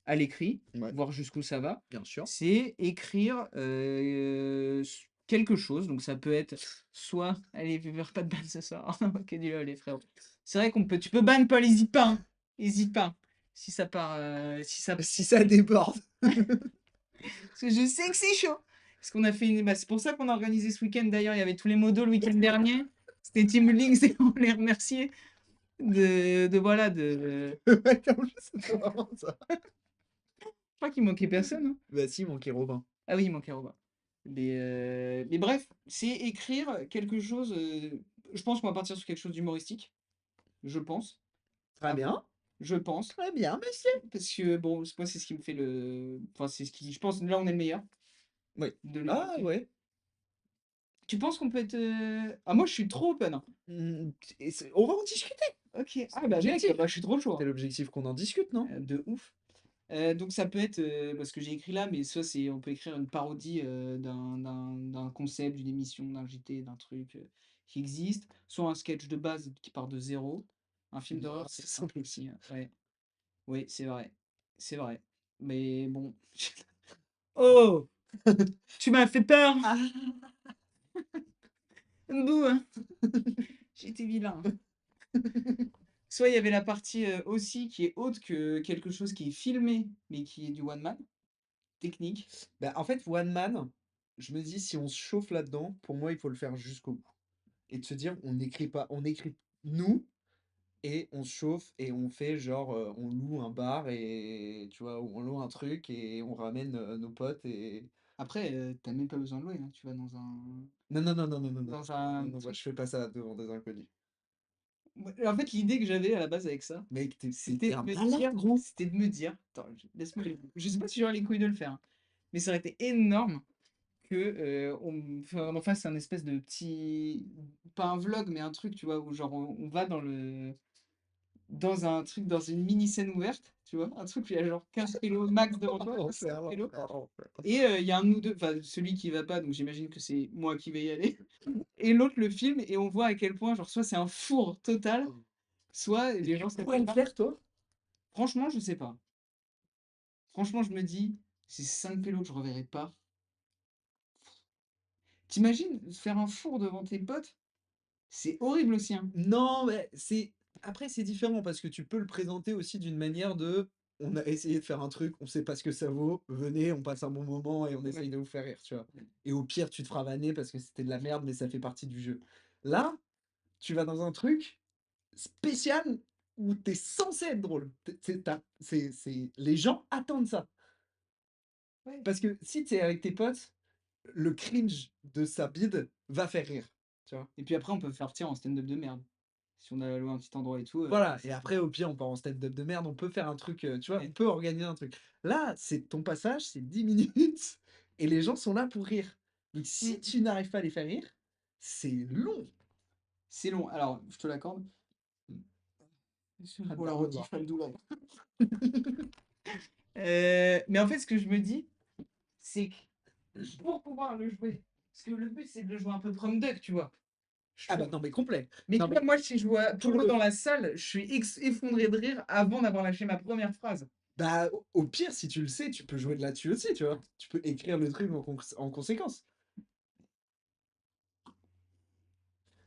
à l'écrit,
Ouais,
voir jusqu'où ça va.
bien sûr.
C'est écrire quelque chose. Donc ça peut être soit, allez, vers pas de ban ce soir. Ok, dis-le, les frères. C'est vrai tu peux ban Paul, hésite pas, hein. Hésite pas. Si ça part,
Si ça déborde.
parce que je sais que c'est chaud. Parce qu'on a fait une. Bah, c'est pour ça qu'on a organisé ce week-end d'ailleurs. Il y avait tous les modos le week-end dernier. C'était Team Links et on les remercier voilà,
Ouais, comme c'est marrant, ça.
Je crois qu'il manquait personne, hein.
Bah si, mon Robin.
Ah oui, il manquait Robin. Mais bref, c'est écrire quelque chose. Je pense qu'on va partir sur quelque chose d'humoristique. Je pense.
Très bien.
Je pense.
Très bien, monsieur.
Parce que bon, moi, c'est ce qui me fait le. Enfin, c'est ce qui. Je pense, là, on est le meilleur.
Oui.
de
Ah
l'évoquer.
ouais.
Tu penses qu'on peut être... Ah, moi, je suis trop open, hein.
On va en discuter.
Ok.
C'est
Ah, bah, mec,
l'objectif.
bah, je suis trop chaud,
C'est
hein.
l'objectif qu'on en discute, non?
De ouf. Donc ça peut être, parce que j'ai écrit là, mais ça c'est on peut écrire une parodie, d'un concept, d'une émission, d'un JT, d'un truc, qui existe, soit un sketch de base qui part de zéro. Un film
Non,
d'horreur, c'est
c'est
simple
simple aussi.
aussi, ouais. Oui, c'est vrai, c'est vrai. Mais bon. Oh! Tu m'as fait peur!
Ah!
Bouh, hein. J'ai été vilain. Soit il y avait la partie, aussi qui est autre que quelque chose qui est filmé, mais qui est du one man, technique.
Bah, en fait, one man, je me dis si on se chauffe là-dedans, pour moi, il faut le faire jusqu'au bout et de se dire: «On n'écrit pas on écrit nous et on se chauffe et on fait genre, on loue un bar et tu vois? Ou on loue un truc et on ramène, nos potes et»
Après, tu même pas besoin de louer, hein, tu vas
non, non, non, non, non, non, non,
dans
non,
un
non, moi je
truc.
fais pas ça devant des inconnus.
Ouais, en fait, l'idée que j'avais à la base avec ça,
Mec, tu
c'était
un
de me
malade,
dire
gros!
c'était de me dire attends, laisse-moi je sais pas si j'aurais les couilles de le faire, hein, mais ça aurait été énorme que, on fasse un espèce de petit pas un vlog, mais un truc, tu vois? Où genre on va dans un truc, dans une mini scène ouverte, tu vois? Un truc où il y a genre 15 pélos max devant toi, 5
L'enfer,
pélos
l'enfer, l'enfer.
et il y a un de nous 2, enfin celui qui va pas, donc j'imagine que c'est moi qui vais y aller et l'autre le filme et on voit à quel point genre soit c'est un four total, soit
Et
les
tu
gens se
pourrais le
préparent.
faire, toi?
Franchement, je sais pas. Franchement, je me dis, ces 5 pélos que je reverrai pas. T'imagines faire un four devant tes potes? C'est horrible aussi, hein.
Non, mais c'est après c'est différent parce que tu peux le présenter aussi d'une manière de: «On a essayé de faire un truc, on sait pas ce que ça vaut, venez, on passe un bon moment et on
Ouais.
essaye de vous faire rire», tu vois? Et au pire, tu te feras vanner parce que c'était de la merde, mais ça fait partie du jeu. Là, tu vas dans un truc spécial où tu es censé être drôle. C'est les gens attendent ça.
Ouais.
Parce que si tu es avec tes potes, le cringe de sa bide va faire rire, tu vois?
Et puis après, on peut faire tiens en stand-up de merde. Si on a loué un petit endroit et tout,
Voilà,
ça
et
se fait.
après, au pire, on part en stand-up de merde, on peut faire un truc, tu vois? On
Ouais.
peut organiser un truc. Là, c'est ton passage, c'est 10 minutes et les gens sont là pour rire. Donc si
Mmh.
tu n'arrives pas à les faire rire, c'est long.
C'est long. Alors, je te l'accorde.
Ah
Pour la
bah, on va
rôtie,
voir.
pas le douleur. Mais en fait, ce que je me dis, c'est que pour pouvoir le jouer, parce que le but, c'est de le jouer un peu prom duck, tu vois? Je
Ah bah,
trouve.
non, mais complet.
Mais
Non,
tu vois,
mais
moi, si je vois tout
pour
le monde
le
dans la salle, je suis effondré de rire avant d'avoir lâché ma première phrase.
bah, au pire, si tu le sais, tu peux jouer de là-dessus aussi, tu vois? Tu peux écrire le truc en conséquence.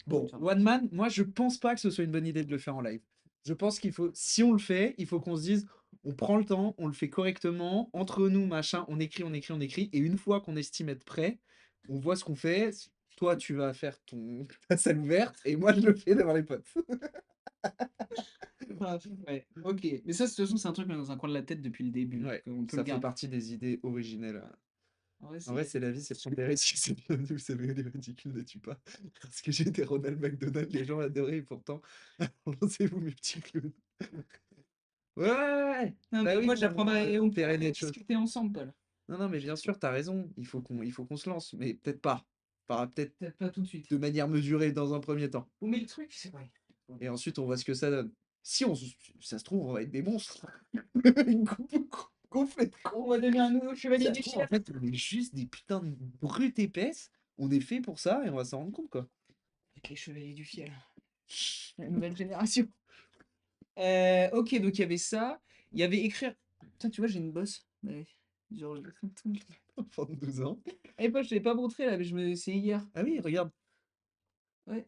Bon,
Putain.
one man, moi, je pense pas que ce soit une bonne idée de le faire en live. Je pense qu'il faut si on le fait, il faut qu'on se dise: «On prend le temps, on le fait correctement, entre nous, machin, on écrit, on écrit, on écrit» et une fois qu'on estime être prêt, on voit ce qu'on fait. Toi, tu vas faire ton ta scène ouverte et moi, je le fais devant les potes.
Ah, ouais, OK. Mais ça, de toute façon, c'est un truc qu'on a dans un coin de la tête depuis le début, donc
Ouais,
on peut le
ça fait
garder.
partie des idées originelles.
En vrai,
En
c'est
vrai,
la
c'est
vie.
la vie, c'est prendre des risques, c'est bien vu, c'est vrai, les ridicules ne tuent pas. Parce que j'ai été Ronald McDonald, les gens adoraient et pourtant, lancez-vous mes petits clowns. Ouais, ouais, ouais, ouais.
Non,
Bah
mais
oui,
moi,
pour
j'apprendrai on pourra
pérenner les choses.
discuter ensemble, Paul.
Non, non, mais bien sûr, t'as raison. Il faut qu'on se lance, mais peut-être pas. Peut-être
Peut-être pas tout de suite.
de manière mesurée dans un premier temps.
Oh, mais le truc, c'est vrai.
Et ensuite, on voit ce que ça donne. Si on, ça se trouve, on va être des monstres.
On
Complètement.
va devenir un nouveau chevalier
Ça se
du
trouve, en
ciel.
fait, on est juste des putains de brutes épaisses. On est fait pour ça et on va s'en rendre compte, quoi.
Avec les chevaliers du ciel. La nouvelle génération. OK, donc il y avait ça. Il y avait écrire. Putain, tu vois, j'ai une bosse. Ouais. Genre, je
Enfant de 12 ans.
Eh, pas, je l'ai pas montré là, mais c'est hier.
Ah oui, regarde.
Ouais.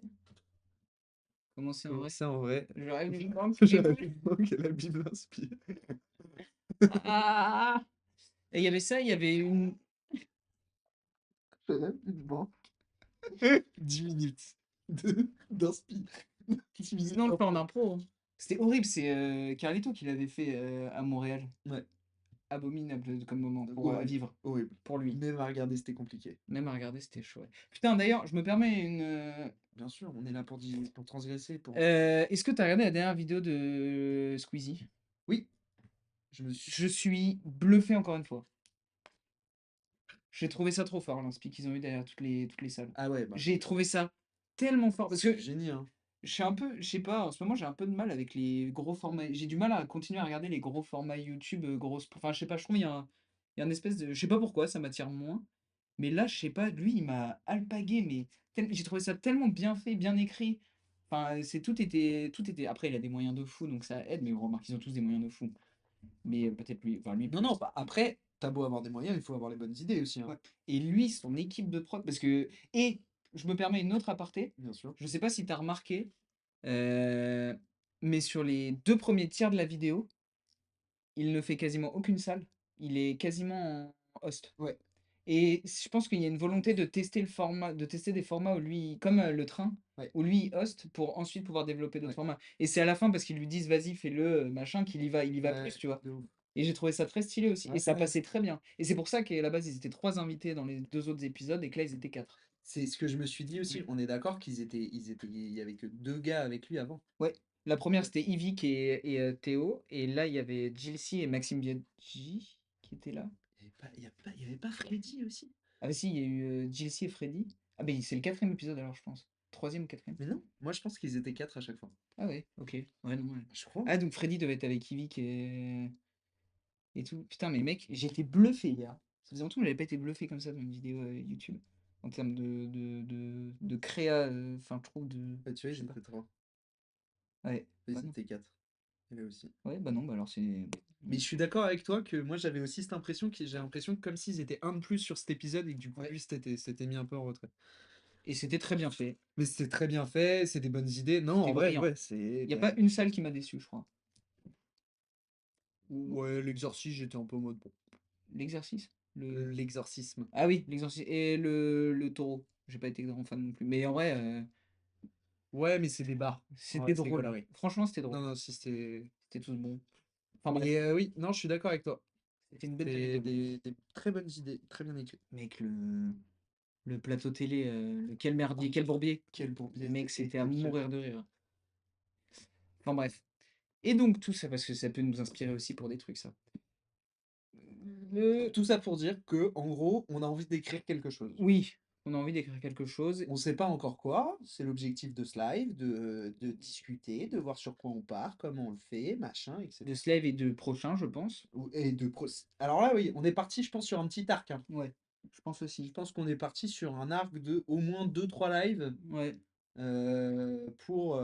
Comment c'est en
Comment
vrai?
ça en vrai?
Je rêve d'une grande qui
J'aurais
déboule.
pu voir que la Bible inspire.
Ah! Et il y avait ça, il y avait une.
J'aurais pu te voir. 10 minutes d'inspi. 10 minutes
Sinon, le plan
d'impro.
d'impro, hein. C'était horrible, c'est Carlito qui l'avait fait à Montréal.
Ouais,
Abominable comme moment pour à
horrible,
vivre
horrible.
pour lui.
Même à regarder, c'était compliqué.
Même à regarder, c'était chaud. Ouais. Putain, d'ailleurs, je me permets une.
Bien sûr, on est là pour transgresser, pour...
Est-ce que tu as regardé la dernière vidéo de Squeezie?
Oui, je me suis...
Je suis bluffé encore une fois. J'ai trouvé ça trop fort, l'inspi qu'ils ont eu derrière toutes les salles.
Ah ouais, bah,
J'ai trouvé ça tellement fort parce
c'est
que
du génie, hein.
je suis un peu, je sais pas, en ce moment, j'ai un peu de mal avec les gros formats. J'ai du mal à continuer à regarder les gros formats YouTube, grosses. Enfin, je sais pas, je trouve il y a un espèce de. Je sais pas pourquoi, ça m'attire moins. Mais là, je sais pas, lui, il m'a alpagué, mais j'ai trouvé ça tellement bien fait, bien écrit. Enfin, tout était. Après, il a des moyens de fou, donc ça aide, mais remarque, ils ont tous des moyens de fou. Mais peut-être lui, enfin lui
Non, non,
plus.
bah, après, tu beau avoir des moyens, il faut avoir les bonnes idées aussi, hein.
Ouais. Et lui, son équipe de prod, parce que. Et je me permets une autre aparté.
Bien sûr.
Je sais pas si tu as remarqué, euh, mais sur les 2 premiers tiers de la vidéo, il ne fait quasiment aucune salle. Il est quasiment en host.
Ouais,
Et je pense qu'il y a une volonté de tester le format, de tester des formats où lui, comme le train,
ouais,
où lui il host pour ensuite pouvoir développer d'autres
ouais.
formats. Et c'est à la fin parce qu'ils lui disent vas-y, fais-le, machin, qu'il y va plus,
Ouais,
tu vois.
de ouf.
Et j'ai trouvé ça très stylé aussi. Et
Ouais,
ça
ouais.
passait très bien. Et c'est pour ça qu'à la base, ils étaient 3 invités dans les 2 autres épisodes et que là, ils étaient 4.
C'est ce que je me suis dit aussi. On est d'accord il y avait que 2 gars avec lui avant?
Ouais. La première, c'était Yvick et Théo. Et là, il y avait Jilcy et Maxime Biaggi qui étaient là.
Il y avait pas Freddy aussi?
Ah, bah si, il y a eu Jilcy et Freddy. Ah, bah c'est le 4e épisode alors, je pense. Troisième ou quatrième.
Mais non, moi je pense qu'ils étaient 4 à chaque fois.
Ah ouais, ok. Ouais, non, ouais.
Je crois.
Ah, donc Freddy devait être avec Yvick et tout. Putain, mais mec, j'ai été bluffé hier. Ça faisait longtemps que j'avais pas été bluffé comme ça dans une vidéo YouTube. En termes de créa, enfin, je trouve de.
Ouais, tu vois,
Je sais
ils
pas.
étaient 3.
Ouais,
Ils
bah non.
étaient 4. Il y avait aussi.
Ouais, bah non, bah alors c'est.
Mais je suis d'accord avec toi que moi j'avais aussi cette impression que j'ai l'impression que comme s'ils étaient un de plus sur cet épisode et que du coup
Ouais.
lui s'était mis un peu en retrait.
Et c'était très bien fait.
Mais c'était très bien fait, c'est des bonnes idées. Non,
C'était
en vrai,
brillant.
ouais, c'est
Il n'y a
bah,
pas une salle qui m'a déçu, je crois.
ouais, l'exorcisme, j'étais un peu en mode bon.
L'exercice?
L'exorcisme.
Ah oui, l'exercice. Et le taureau. J'ai pas été grand fan non plus. Mais en vrai,
Ouais, mais c'est des bars. En
c'était
vrai, c'est des
drôle.
conneries.
Franchement, c'était drôle.
Non, non, si c'était.
C'était tous bons. Enfin bref,
Mais oui, non, je suis d'accord avec toi.
c'était une belle
C'est
vidéo.
des très bonnes idées, très bien écrites.
Mec, le plateau télé, quel merdier, quel bourbier.
Quel bourbier
Mec,
était
c'était à
exceptionnel.
mourir de rire. Enfin bref. Et donc tout ça, parce que ça peut nous inspirer aussi pour des trucs, ça.
Tout ça pour dire que, en gros, on a envie d'écrire quelque chose.
Oui, on a envie d'écrire quelque chose.
On sait pas encore quoi, c'est l'objectif de ce live, de discuter, de voir sur quoi on part, comment on le fait, machin,
De
etc.
Slave et de prochain, je pense.
Et alors là, oui, on est parti, je pense, sur un petit arc, hein.
Ouais, je pense
Je
aussi.
pense qu'on est parti sur un arc de au moins 2-3 lives
Ouais,
pour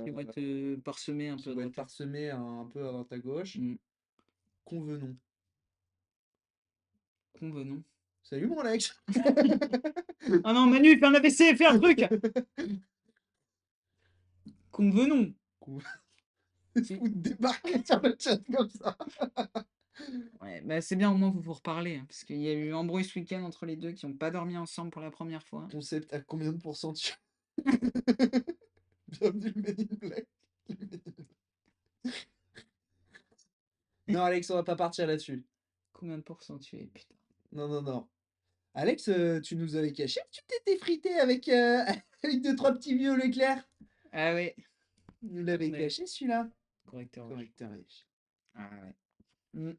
qui vont être parsemés un
qui
peu à
vont être
droite.
parsemés un peu à droite à gauche.
Mm.
Convenons.
Convenons.
Salut mon Alex!
Ah non, Manu, fais un AVC, fais un truc! Convenons. Si.
Vous débarquez sur le chat comme ça.
Ouais, bah c'est bien, au moins vous vous reparlez, hein, parce qu'il y a eu embrouille ce week-end entre les deux qui n'ont pas dormi ensemble pour la première fois.
Concept à combien de pourcents tu... Bienvenue le Men in Black. Non, Alex, on va pas partir là-dessus.
Combien de pourcents tu es, putain?
Non, non, non. Alex, tu nous avais caché que tu t'étais frité avec, avec 2-3 petits vieux Leclerc.
Ah ouais,
Tu nous l'avais
on est
caché celui-là.
correcteur.
Correcteur riche.
Ah ouais.
Mm.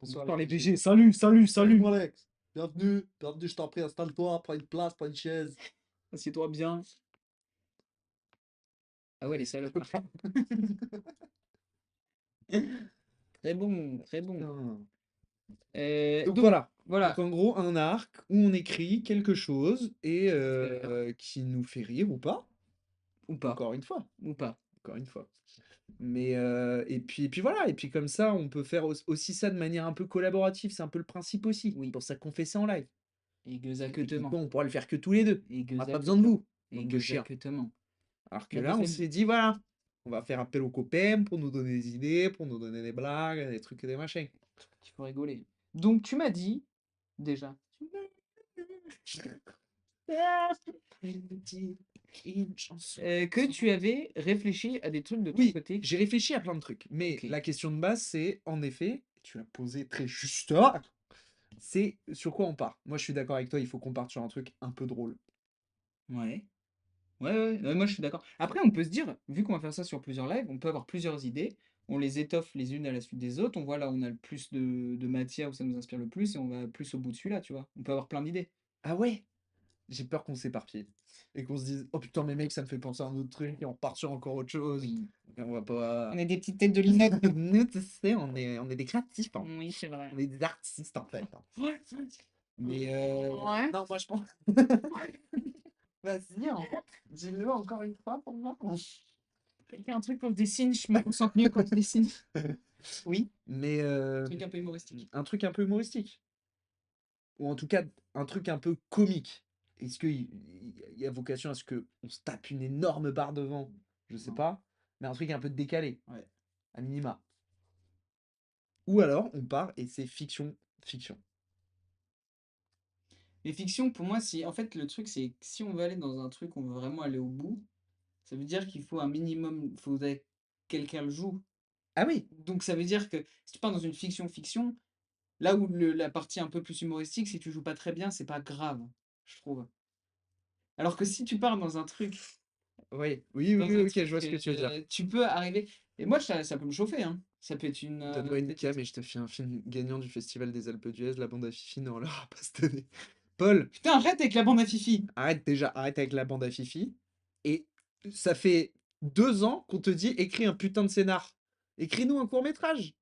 Bonsoir
Bonsoir les
BG.
BG, salut, salut,
Salut
salut!
mon Alex. Bienvenue. Bienvenue, je t'en prie, installe-toi, prends une place, prends une chaise.
Assieds-toi bien. Ah ouais, les salopes. Très bon, très bon.
Putain. Donc
Donc,
voilà. Donc
voilà.
en gros, un arc où on écrit quelque chose et
Faire.
qui nous fait rire ou pas.
Ou pas.
Encore une fois.
Ou pas.
Encore une fois. Mais et puis voilà, et puis comme ça, on peut faire aussi ça de manière un peu collaborative, c'est un peu le principe aussi.
Oui.
C'est pour ça qu'on fait ça en live.
Exactement.
Techniquement, on pourra le faire que tous les deux. On n'a pas besoin de
Exactement.
vous, bande de chiens.
Exactement.
Alors que
La
là, on
deuxième,
s'est dit, voilà, on va faire appel aux copains pour nous donner des idées, pour nous donner des blagues, des trucs et des machins.
il faut rigoler. Donc, tu m'as dit, déjà,
Une chanson.
que tu avais réfléchi à des trucs de ton
Oui,
côté.
j'ai réfléchi à plein de trucs, mais
Ok.
la question de base, c'est, en effet, tu l'as posé très justement, c'est sur quoi on part. Moi, je suis d'accord avec toi, il faut qu'on parte sur un truc un peu drôle.
Ouais. Ouais, ouais, ouais, moi je suis d'accord. Après, on peut se dire, vu qu'on va faire ça sur plusieurs lives, on peut avoir plusieurs idées. on les étoffe les unes à la suite des autres. On voit là, on a le plus de matière où ça nous inspire le plus et on va plus au bout de celui-là, tu vois. On peut avoir plein d'idées.
Ah ouais? J'ai peur qu'on s'éparpille et qu'on se dise: «Oh putain, mais mec, ça me fait penser à un autre truc» et on repart sur encore autre chose.
Oui.
Et on va pas
On a des petites têtes de linette.
nous, tu sais, on est des créatifs, hein.
Oui, c'est vrai.
On est des artistes, en fait, hein.
Ouais.
Mais
Ouais.
non, moi, je pense vas-y, hein, dis-le encore une fois pour moi.
Quelqu'un un truc quand je dessine, je me concentre mieux quand je dessine. Oui.
Mais
Un truc un peu humoristique.
un truc un peu humoristique ou en tout cas, un truc un peu comique. Est-ce qu'il y a vocation à ce qu'on se tape une énorme barre devant? Je sais
Non.
pas, mais un truc un peu décalé,
Ouais.
à minima. Ou alors on part et c'est fiction, fiction.
Mais fiction, pour moi, si en fait, le truc, c'est que si on veut aller dans un truc, on veut vraiment aller au bout, ça veut dire qu'il faut un minimum, faudrait que quelqu'un le joue.
Ah oui!
Donc ça veut dire que si tu pars dans une fiction, là où la partie un peu plus humoristique, si tu joues pas très bien, c'est pas grave, je trouve. Alors que si tu pars
Oui, oui, oui,
dans
oui,
un
OK, je
truc,
vois ce que tu veux dire.
tu peux arriver. Et moi, ça peut me chauffer, hein. Ça peut être
Donne-moi une
peut-être.
cam et je te fais un film gagnant du Festival des Alpes d'Huez, La Bande à Fifi ne l'aura pas cette année. Paul,
Putain, arrête avec la bande à Fifi!
arrête avec La Bande à Fifi. Et ça fait 2 ans qu'on te dit écris un putain de scénar. Écris-nous un court-métrage.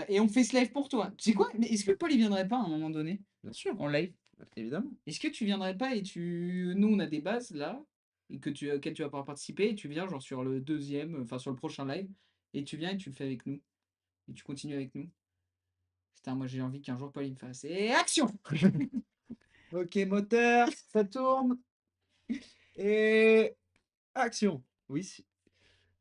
Et on fait ce live pour toi. Tu sais quoi? Mais est-ce que Paul, il viendrait pas à un moment donné,
Bien sûr,
en live?
évidemment.
Est-ce que tu viendrais pas et nous, on a des bases là, et auxquelles tu vas pouvoir participer, et tu viens genre sur le deuxième, enfin sur le prochain live, et tu viens et tu le fais avec nous, et tu continues avec nous. Putain, moi j'ai envie qu'un jour Paul il me fasse. Et action!
Ok, moteur, ça tourne. Et action. Oui,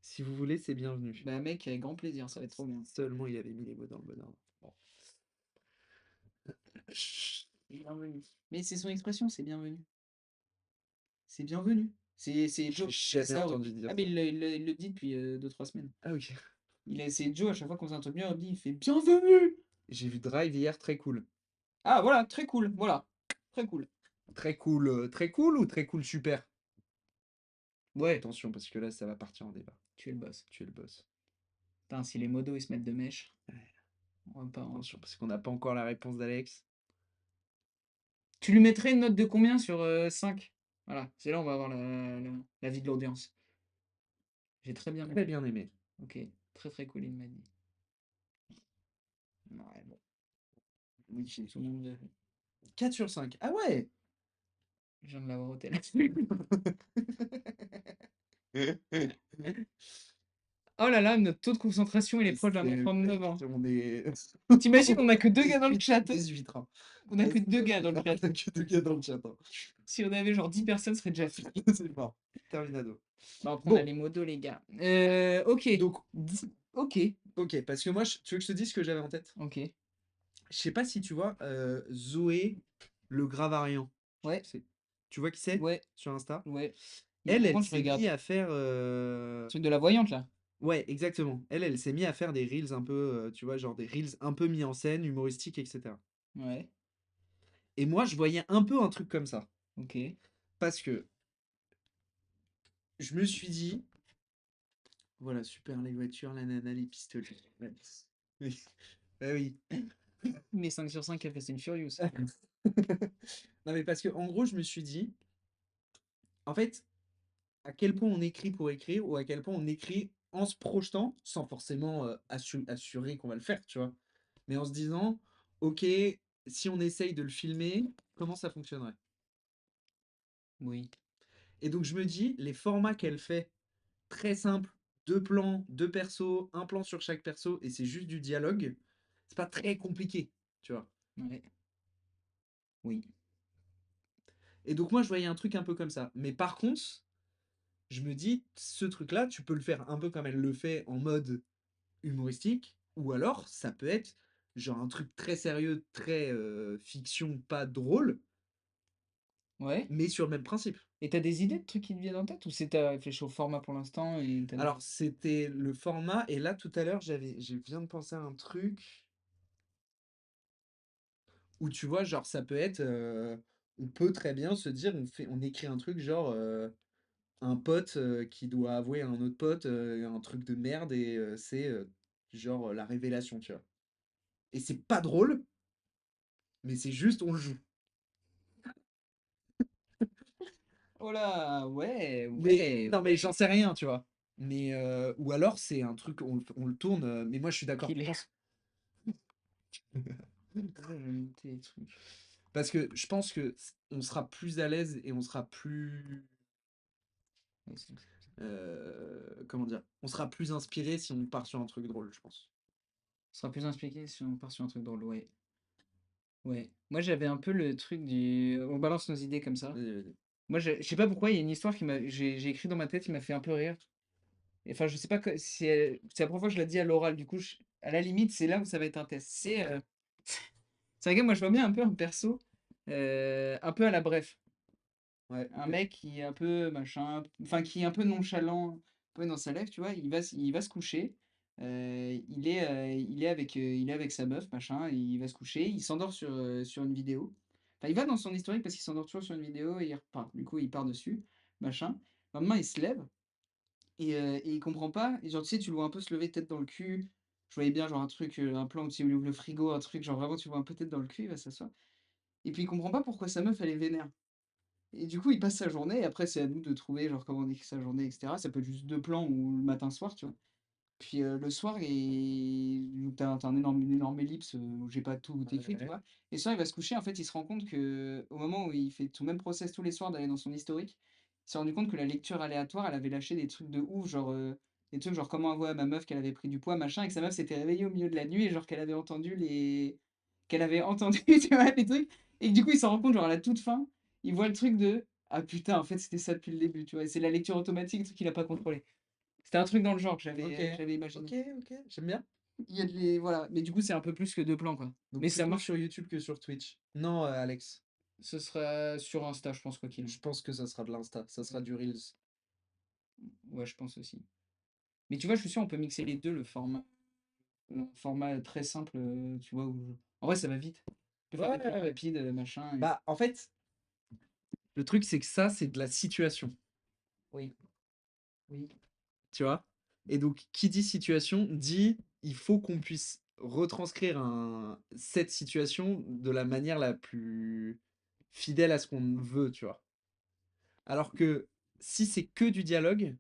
si vous voulez, c'est bienvenu.
Bah mec, avec grand plaisir, ça va être trop bien.
Seulement, il avait mis les mots dans le bon ordre. Bon.
Bienvenue. Mais c'est son expression, c'est bienvenu. C'est bienvenu. C'est
J'ai
Joe qui dit
jamais
ça.
entendu dire
Ah mais
ça.
il le dit depuis 2-3 semaines.
Ah oui.
C'est Joe, à chaque fois qu'on fait un truc bien, il fait bienvenue!
J'ai vu Drive hier, très cool.
Ah voilà, très cool, voilà. Très cool.
Très cool ou très cool super?
Ouais,
Attention, parce que là, ça va partir en débat.
tu es le boss.
Tu es le boss.
Putain, si les modos ils se mettent de mèche,
Ouais,
on va pas.
attention, parce qu'on n'a pas encore la réponse d'Alex.
Tu lui mettrais une note de combien sur 5? Voilà, c'est là on va avoir la vie de l'audience. J'ai très bien
Très
aimé.
bien aimé.
Ok, très très cool, il m'a dit. Ouais, bon, oui, tout le monde
4 sur 5. Ah ouais!
je viens de l'avoir au téléphone. Oh là là, notre taux de concentration il est proche d'un enfant de 9 ans.
On est.
T'imagines, on a que deux gars dans le chat.
18 ans.
On a que deux gars dans le chat.
On a que 2 gars dans le chat. Hein.
Si on avait genre 10 personnes, ce serait déjà fait.
C'est mort. Terminado.
Bon, après, on a
Bon,
les modos, les gars. Ok.
donc,
Ok.
ok, parce que moi, tu veux que je te dise ce que j'avais en tête?
Ok.
Je sais pas si tu vois Zoé le Gravarian.
Ouais.
Tu vois qui c'est
Ouais.
sur Insta?
Ouais. Mais
Elle,
par
elle
contre, je
s'est
regarde.
mise à faire.
Le truc de la voyante, là.
Ouais, exactement. Elle s'est mise à faire des reels un peu, tu vois, genre des reels un peu mis en scène, humoristiques, etc.
Ouais.
Et moi, je voyais un peu un truc comme ça.
Ok.
Parce que je me suis dit, voilà, super, les voitures, la nana, les pistolets. Ouais. Oui. Bah oui.
Mais 5 sur 5 à Fast and Furious.
Non, mais parce que, en gros, je me suis dit, en fait, à quel point on écrit pour écrire ou à quel point on écrit en se projetant, sans forcément assurer qu'on va le faire, tu vois. Mais en se disant, ok, si on essaye de le filmer, comment ça fonctionnerait?
Oui.
Et donc je me dis, les formats qu'elle fait, très simples, deux plans, deux persos, un plan sur chaque perso, et c'est juste du dialogue, c'est pas très compliqué, tu vois.
Ouais. Oui.
Et donc moi je voyais un truc un peu comme ça. Mais par contre, je me dis, ce truc-là, tu peux le faire un peu comme elle le fait en mode humoristique, ou alors ça peut être genre un truc très sérieux, très fiction, pas drôle,
Ouais.
mais sur le même principe.
Et t'as des idées de trucs qui te viennent en tête ou c'est t'as réfléchi au format pour l'instant et t'as
Alors c'était le format, et là tout à l'heure je viens de penser à un truc où tu vois, genre ça peut être, on peut très bien se dire, on écrit un truc genre un pote qui doit avouer à un autre pote un truc de merde et c'est genre la révélation, tu vois. Et c'est pas drôle, mais c'est juste, on le joue.
Oh là, ouais,
Mais
ouais,
non, mais
ouais.
j'en sais rien, tu vois. Mais ou alors c'est un truc, on le tourne, mais moi je suis d'accord.
Qu'il est. Ouais, je vais noter les trucs.
Parce que je pense que on sera plus à l'aise et on sera plus.
Ouais,
Comment dire? On sera plus inspiré si on part sur un truc drôle, je pense.
ce sera plus inspiré si on part sur un truc drôle, ouais. Ouais. Moi, j'avais un peu le truc du. On balance nos idées comme ça.
Vas-y, vas-y.
Moi, je sais pas pourquoi, il y a une histoire qui m'a. J'ai écrit dans ma tête, qui m'a fait un peu rire. Enfin, je sais pas si c'est la première fois que je l'ai dit à l'oral. Du coup, à la limite, c'est là où ça va être un test. C'est un gars, moi, je vois bien un peu un perso, un peu à la bref.
Ouais,
Un mec qui est un peu machin, enfin qui est un peu nonchalant, un peu dans sa life, tu vois, il va se coucher. Il est avec sa meuf, machin, et il va se coucher, il s'endort sur une vidéo. Enfin, il va dans son historique parce qu'il s'endort toujours sur une vidéo et il repart. Du coup, il part dessus, machin. Le lendemain, il se lève et il comprend pas. Et genre, tu sais, tu le vois un peu se lever tête dans le cul. Je voyais bien, genre, un truc, un plan où tu sais, où il ouvre le frigo, un truc, genre, vraiment, tu vois un peu tête dans le cul, il va s'asseoir. Et puis, il comprend pas pourquoi sa meuf, elle est vénère. Et du coup, il passe sa journée, et après, c'est à nous de trouver, genre, comment on décrit sa journée, etc. Ça peut être juste 2 plans ou le matin-soir, tu vois? Puis, le soir, t'as une énorme ellipse, où j'ai pas tout écrit, tu
ouais.
vois? Et le soir, il va se coucher, en fait, il se rend compte que au moment où il fait tout le même process tous les soirs d'aller dans son historique, il s'est rendu compte que la lecture aléatoire, elle avait lâché des trucs de ouf, genre, des trucs genre: «Comment avouer à ma meuf qu'elle avait pris du poids?» machin, et que sa meuf s'était réveillée au milieu de la nuit et genre qu'elle avait entendu, tu vois, les trucs, et que du coup, il s'en rend compte, genre, à la toute fin, il voit le truc de: «Ah putain, en fait, c'était ça depuis le début», tu vois? Et c'est la lecture automatique, le truc qu'il a pas contrôlé. C'était un truc dans le genre que
Ok,
j'avais
ok,
imaginé.
ok, j'aime bien.
Il y a de les voilà, mais du coup, c'est un peu plus que 2 plans, quoi.
Donc
Mais ça
plutôt
marche.
sur YouTube que sur Twitch. Non, Alex,
Ce sera sur Insta, je pense, quoi qu'il en
je pense que ça sera de l'Insta, ça sera du Reels.
ouais, je pense aussi. Mais tu vois, je suis sûr, on peut mixer les 2, le format très simple, tu vois, où en vrai, ça va vite. On peut faire
Ouais,
des plans
ouais, ouais.
rapides, machin et
Bah, en fait, le truc, c'est que ça, c'est de la situation,
oui, oui.
tu vois? Et donc, qui dit situation, dit il faut qu'on puisse retranscrire cette situation de la manière la plus fidèle à ce qu'on veut, tu vois? Alors que si c'est que du dialogue,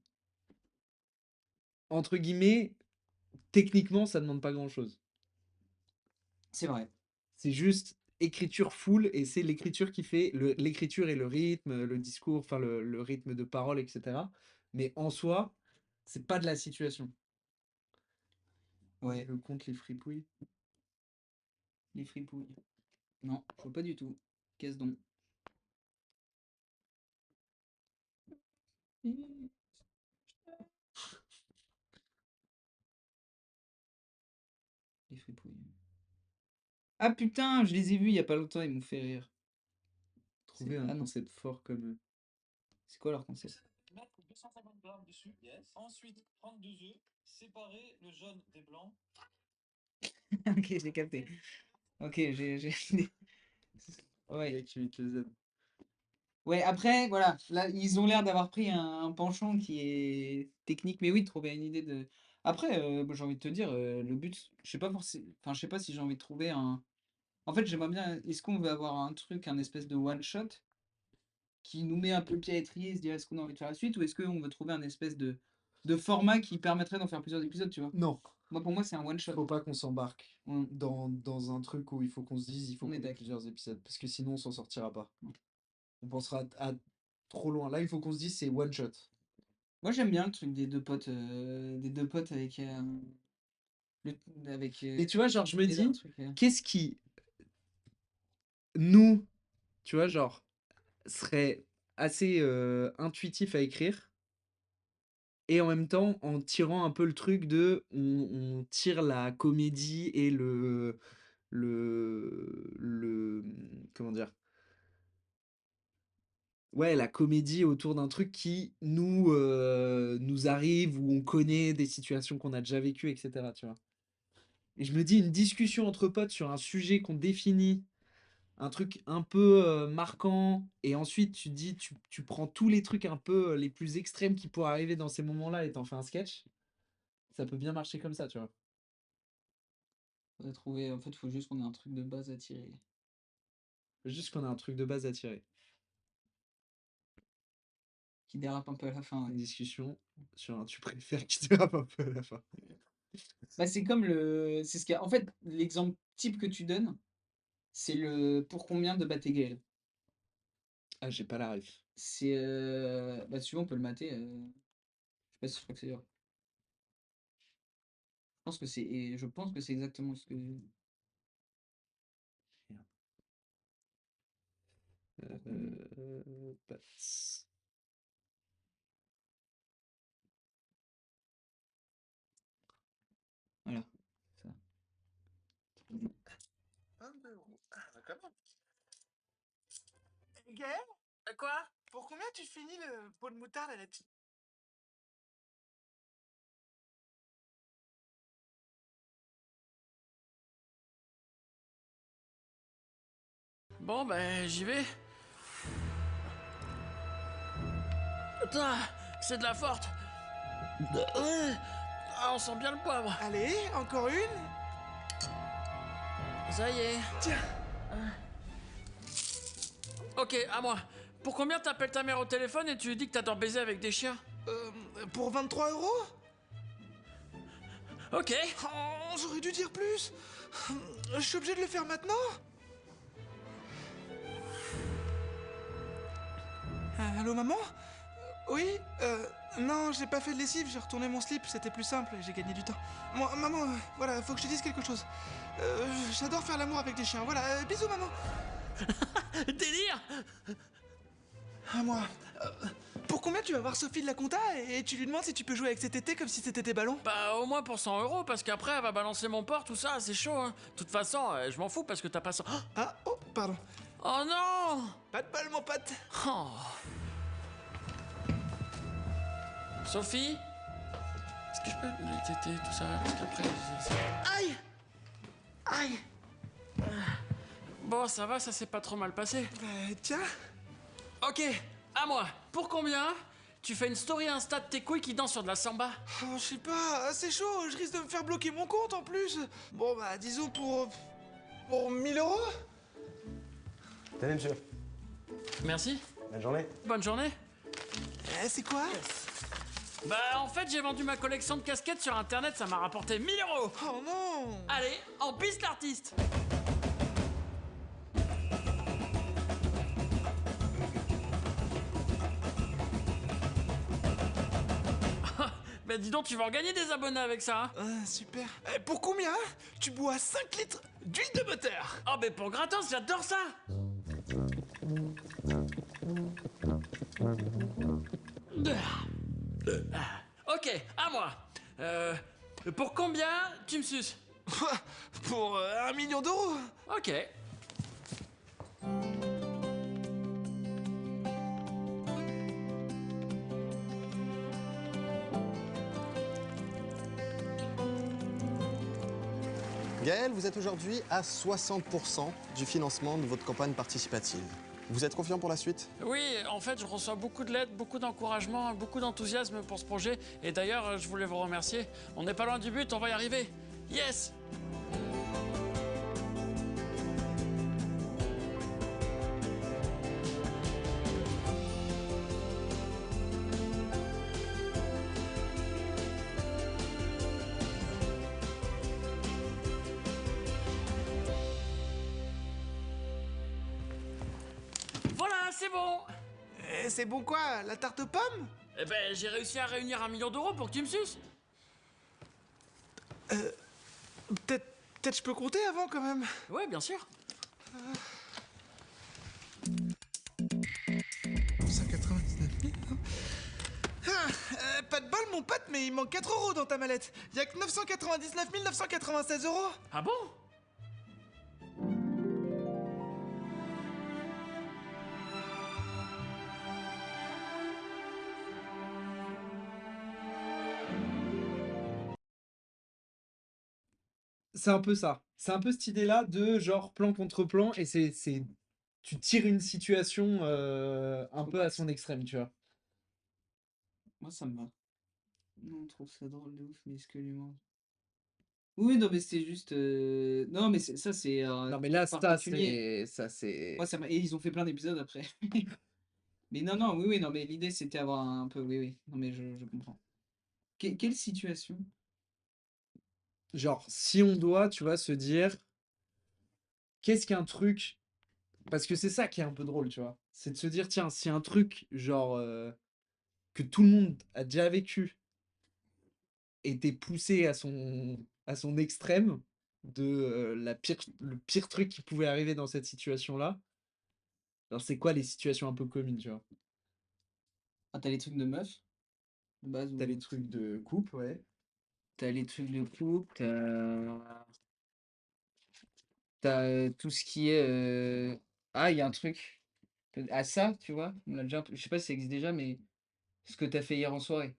entre guillemets, techniquement, ça demande pas grand-chose.
C'est vrai.
C'est juste écriture full et c'est l'écriture qui fait l'écriture et le rythme, le discours, enfin le rythme de parole, etc. Mais en soi, c'est pas de la situation.
Ouais,
Je compte les fripouilles.
les fripouilles. Non, je vois pas du tout. Qu'est-ce donc? Les fripouilles. Ah putain, je les ai vus il y a pas longtemps, ils m'ont fait rire.
Trouver un
Ah non,
concept fort comme
c'est quoi leur concept?
Mettre 250 grammes dessus. Yes. Ensuite, prendre 2 œufs, séparer le jaune des blancs.
OK, j'ai capté. OK, j'ai ouais.
Activité Z.
Ouais, après, voilà, là, ils ont l'air d'avoir pris un penchant qui est technique, mais oui, de trouver une idée de. Après, moi, j'ai envie de te dire, le but, je sais pas forcément, enfin, je sais pas si j'ai envie de trouver un. En fait, j'aimerais bien. Est-ce qu'on veut avoir un truc, un espèce de one shot qui nous met un peu le pied à l'étrier, se dire est-ce qu'on a envie de faire la suite, ou est-ce qu'on veut trouver un espèce de format qui permettrait d'en faire plusieurs épisodes, tu vois?
Non,
Moi, pour moi, c'est un one shot.
faut pas qu'on s'embarque
On,
dans un truc où il faut qu'on se dise il faut
on est
qu'on ait
d'accord.
plusieurs épisodes parce que sinon on s'en sortira pas. On pensera à trop loin. Là, il faut qu'on se dise c'est one shot.
Moi, j'aime bien le truc des deux potes avec, avec
Mais tu vois, genre, je me
l'idée d'un
dis,
truc.
qu'est-ce qui, nous, tu vois, genre, serait assez intuitif à écrire et en même temps en tirant un peu le truc de on tire la comédie et comment dire? Ouais, la comédie autour d'un truc qui nous arrive, où on connaît des situations qu'on a déjà vécues, et cetera, tu vois? Et je me dis une discussion entre potes sur un sujet qu'on définit un truc un peu, marquant et ensuite tu te dis tu prends tous les trucs un peu, les plus extrêmes qui pourraient arriver dans ces moments-là et tu en fais un sketch, ça peut bien marcher comme ça, tu vois?
Faudrait trouver en fait, faut juste qu'on ait un truc de base à tirer.
Juste qu'on a un truc de base à tirer.
Qui dérape un peu à la fin,
Une
ouais.
discussion sur un tu préfères qui dérape un peu à la fin.
Bah, c'est comme c'est ce qu'il y a en fait, l'exemple type que tu donnes, c'est le «Pour combien» de Batégaël.
Ah, j'ai pas la ref.
C'est, bah, si tu veux, on peut le mater, je sais pas si je crois que c'est dur. Je pense que c'est exactement ce que pour combien.
Bats.
Voilà, ça.
22 €. Ah, bah, quand même. Gaël? Quoi? Pour combien tu finis le pot de moutarde à la petite?
Bon, ben, j'y vais. Putain, c'est de la forte. Ah, on sent bien le poivre.
Allez, encore une.
Ça y est.
Tiens.
Ok, à moi. Pour combien t'appelles ta mère au téléphone et tu lui dis que t'adores baiser avec des chiens?
Pour 23 €?
Ok.
Oh, j'aurais dû dire plus. Je suis obligé de le faire maintenant? Allô, maman? Oui? Non, j'ai pas fait de lessive, j'ai retourné mon slip, c'était plus simple et j'ai gagné du temps. Moi, maman, voilà, faut que je te dise quelque chose. J'adore faire l'amour avec des chiens, voilà, bisous, maman.
Délire.
À moi. Pour combien tu vas voir Sophie de la compta et tu lui demandes si tu peux jouer avec cet été comme si c'était tes ballons?
Bah, au moins pour 100 €, parce qu'après, elle va balancer mon porc, tout ça, c'est chaud, hein. De toute façon, je m'en fous parce que t'as pas 100...
Ah, oh, pardon.
Oh non.
Pas de bol, mon pote.
Oh. Sophie? Est-ce que je peux lui téter, tout ça? Parce qu'après...
Aïe! Aïe!
Bon, ça va, ça s'est pas trop mal passé.
Tiens.
Ok, à moi. Pour combien tu fais une story Insta de tes couilles qui dansent sur de la samba?
Oh, je sais pas, c'est chaud, je risque de me faire bloquer mon compte en plus. Bon, bah, disons pour. Pour 1000 €?
Tenez, monsieur.
Merci.
Bonne journée.
Bonne journée.
C'est quoi?
Bah, en fait, j'ai vendu ma collection de casquettes sur internet, ça m'a rapporté 1000 €.
Oh non!
Allez, en piste l'artiste. Bah, dis donc, tu vas en gagner des abonnés avec ça, hein.
Super. Pour combien tu bois 5 litres d'huile de moteur?
Oh, mais pour gratos, j'adore ça. Ok, à moi. Pour combien tu me suces?
Pour 1 million d'euros?
Ok.
Gaël, vous êtes aujourd'hui à 60% du financement de votre campagne participative. Vous êtes confiant pour la suite?
Oui, en fait, je reçois beaucoup de lettres, beaucoup d'encouragement, beaucoup d'enthousiasme pour ce projet. Et d'ailleurs, je voulais vous remercier. On n'est pas loin du but, on va y arriver. Yes! Voilà, c'est bon!
C'est bon quoi? La tarte aux pommes?
Eh ben, j'ai réussi à réunir 1 million d'euros pour que tu me suces.
Peut-être je peux compter avant quand même.
Ouais, bien sûr.
199 000. Pas de bol mon pote, mais il manque 4 € dans ta mallette. Y'a que 999 996 €.
Ah bon?
C'est un peu ça. C'est un peu cette idée-là de genre plan contre plan et tu tires une situation un
Au
peu à
max.
son extrême, tu vois.
Moi, ça me va. Non, on trouve ça drôle de ouf, mais est-ce que l'humain... Oui, non, mais c'est juste... Non, mais ça, c'est un
Non, mais
truc
là,
particulier.
c'est.
Moi, ça m'a... Et ils ont fait plein d'épisodes après. Mais non, non, oui, oui, non, mais l'idée, c'était avoir un peu... Oui, oui. Non, mais je comprends. Quelle situation?
Genre, si on doit, tu vois, se dire, qu'est-ce qu'un truc. Parce que c'est ça qui est un peu drôle, tu vois. C'est de se dire, tiens, si un truc, genre, que tout le monde a déjà vécu, était poussé à son extrême, de le pire truc qui pouvait arriver dans cette situation-là, alors c'est quoi les situations un peu communes, tu vois?
Ah, t'as les trucs de meuf, de base,
T'as les
ou...
trucs de couple, ouais.
T'as les trucs de couple, tout ce qui est... Ah, il y a un truc. Ah, ça, tu vois, on l'a déjà... Je sais pas si ça existe déjà, mais ce que t'as fait hier en soirée.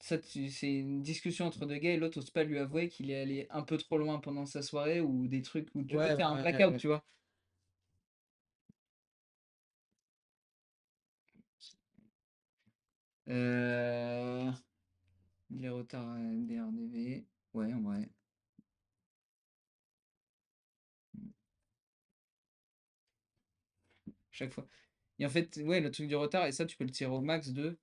Ça, c'est une discussion entre deux gars et l'autre ose pas lui avouer qu'il est allé un peu trop loin pendant sa soirée ou des trucs où tu peux
Ouais,
faire un
ouais,
blackout,
ouais.
tu vois. Euh... Les retards des RDV. Ouais, en vrai. Chaque fois. Et en fait, ouais, le truc du retard, et ça, tu peux le tirer au max de.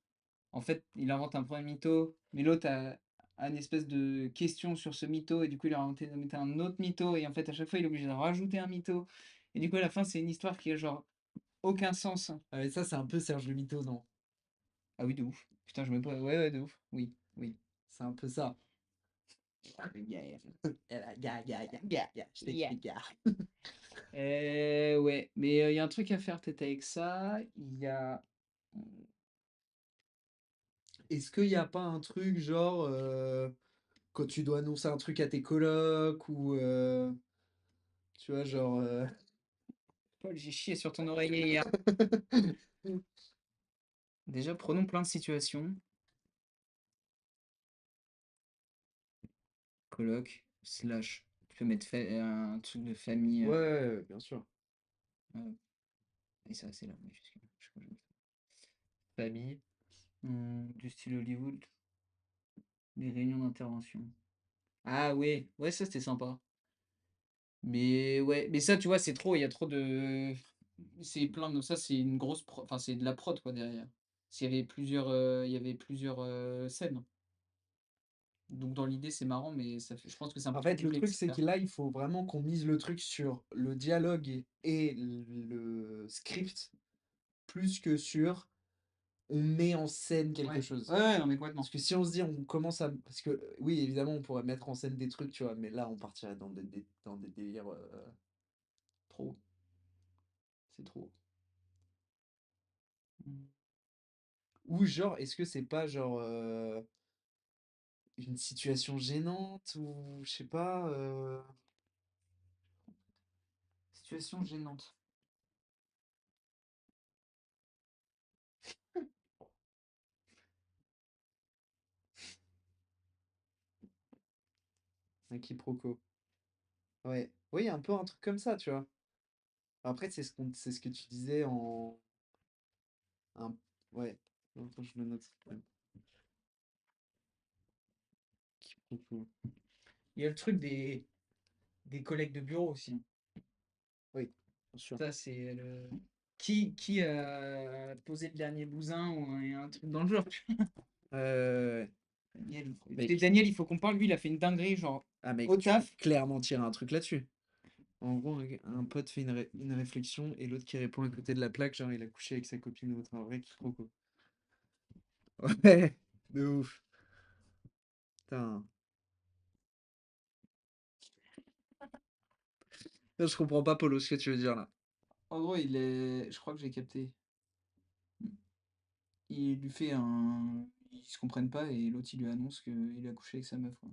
En fait, il invente un premier mytho, mais l'autre a une espèce de question sur ce mytho, et du coup, il a inventé un autre mytho, et en fait, à chaque fois, il est obligé de rajouter un mytho. Et du coup, à la fin, c'est une histoire qui a genre aucun sens.
Ah, mais ça, c'est un peu Serge Le Mito, non?
Ah oui, de ouf. Putain, je me pas. Ouais, ouais, de ouf. Oui, oui.
C'est un peu ça.
Yeah,
Je
yeah.
t'explique, gars.
Ouais, mais il y a un truc à faire peut-être avec ça. Il y a.
Est-ce qu'il n'y a pas un truc genre quand tu dois annoncer un truc à tes colocs ou tu vois genre
Paul, j'ai chié sur ton oreiller hier. Déjà, prenons plein de situations. Coloc, slash. Tu peux mettre un truc de famille.
ouais, bien sûr.
Et ça, c'est là. Je sais pas, je vais famille. Du style Hollywood. Les réunions d'intervention. Ah ouais, ouais, ça c'était sympa. Mais ouais, mais ça, tu vois, c'est trop. Il y a trop de. C'est plein de. Ça, c'est une grosse. Enfin, c'est de la prod, quoi, derrière. Il y avait plusieurs scènes. Donc, dans l'idée, c'est marrant, mais ça fait... je pense que c'est un
En
peu trop
fait, le truc
complexe à
c'est que
faire.
là, il faut vraiment qu'on mise le truc sur le dialogue et le script plus que sur on met en scène quelque
Ouais,
chose.
ouais, ouais, non, mais complètement.
Parce que si on se dit on commence à parce que oui, évidemment, on pourrait mettre en scène des trucs, tu vois, mais là on partirait dans des délires
Trop. C'est trop. Mm.
ou genre est-ce que c'est pas genre une situation gênante ou je sais pas
Situation gênante.
un quiproquo. Ouais. Oui, un peu un truc comme ça, tu vois. Après, c'est ce que tu disais en un ouais. Attends, je me note. Ouais. Quiproquo.
Il y a le truc des collègues de bureau aussi.
Oui, bien sûr.
Ça, c'est le. Qui a posé le dernier bousin ou un truc dans le genre.
Euh,
Daniel, écoutez,
mec.
Daniel, il faut qu'on parle. Lui, il a fait une dinguerie, genre,
Ah mec,
au
tu peux
taf.
clairement tirer un truc là-dessus. En gros, un pote fait une réflexion et l'autre qui répond à côté de la plaque, genre il a couché avec sa copine ou autre, un vrai quiproquo. Ouais, de ouf. Putain. Là, je comprends pas, Polo, ce que tu veux dire là.
En gros, il est. Je crois que j'ai capté. Il lui fait un. Ils se comprennent pas et l'autre, il lui annonce qu'il a couché avec sa meuf, quoi.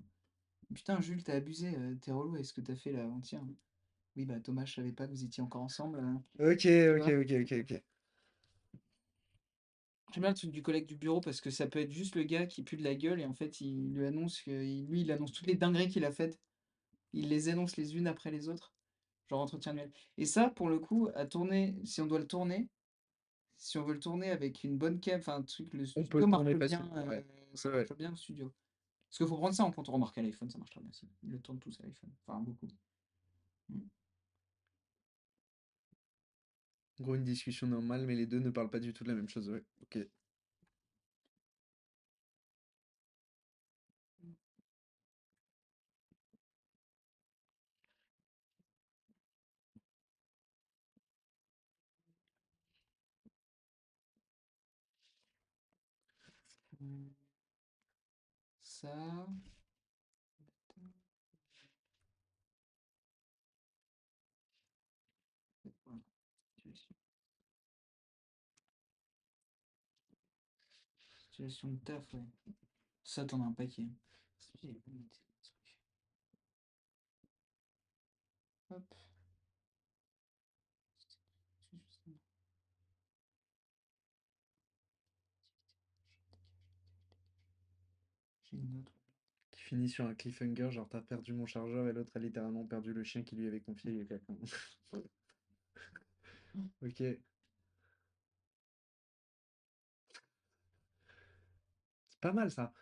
Putain, Jules, t'as abusé, t'es relou avec ce que t'as fait là avant-hier. Oui, bah Thomas, je savais pas que vous étiez encore ensemble,
Ok,
tu
ok,
vois.
ok, ok, ok.
J'aime bien le truc du collègue du bureau parce que ça peut être juste le gars qui pue de la gueule et en fait il lui annonce lui il annonce toutes les dingueries qu'il a faites il les énonce les unes après les autres, genre entretien annuel. Et ça, pour le coup, à tourner, si on doit le tourner, si on veut le tourner avec une bonne cam, enfin un truc, le
On peut
studio
le
marche
tourner
bien,
facile. Ouais.
ça
Ouais, ouais.
marche bien le studio. Parce qu'il faut prendre ça en compte, remarque à l'iPhone, ça marche très bien aussi. Ils le tournent tous à l'iPhone, enfin beaucoup. Mm.
En gros, une discussion normale, mais les deux ne parlent pas du tout de la même chose. Ouais. Ok.
Mm. Ça. Voilà. Situation de taf, ouais. Ça, t'en as un paquet. Hop. J'ai une autre.
Qui finit sur un cliffhanger, genre t'as perdu mon chargeur et l'autre a littéralement perdu le chien qui lui avait confié il y a quelqu'un. Ok. C'est pas mal ça.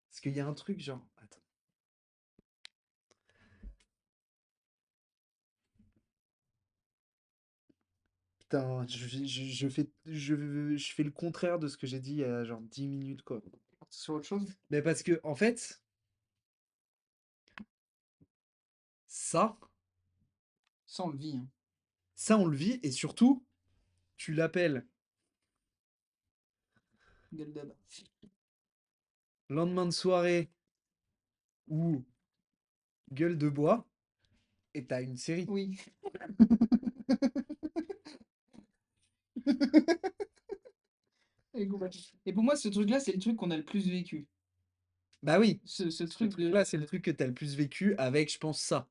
Parce qu'il y a un truc genre. Attends. Putain, je fais le contraire de ce que j'ai dit il y a genre 10 minutes quoi.
Sur autre chose?
Mais parce que en fait, ça,
Ça, on le vit, hein.
ça on le vit et surtout, tu l'appelles
Gueule d'ab.
lendemain de soirée ou gueule de bois et t'as une série.
Oui. Et pour moi, ce truc-là, c'est le truc qu'on a le plus vécu.
Bah oui,
Ce
ce
truc de.
truc-là, c'est le truc que t'as le plus vécu avec, je pense, ça.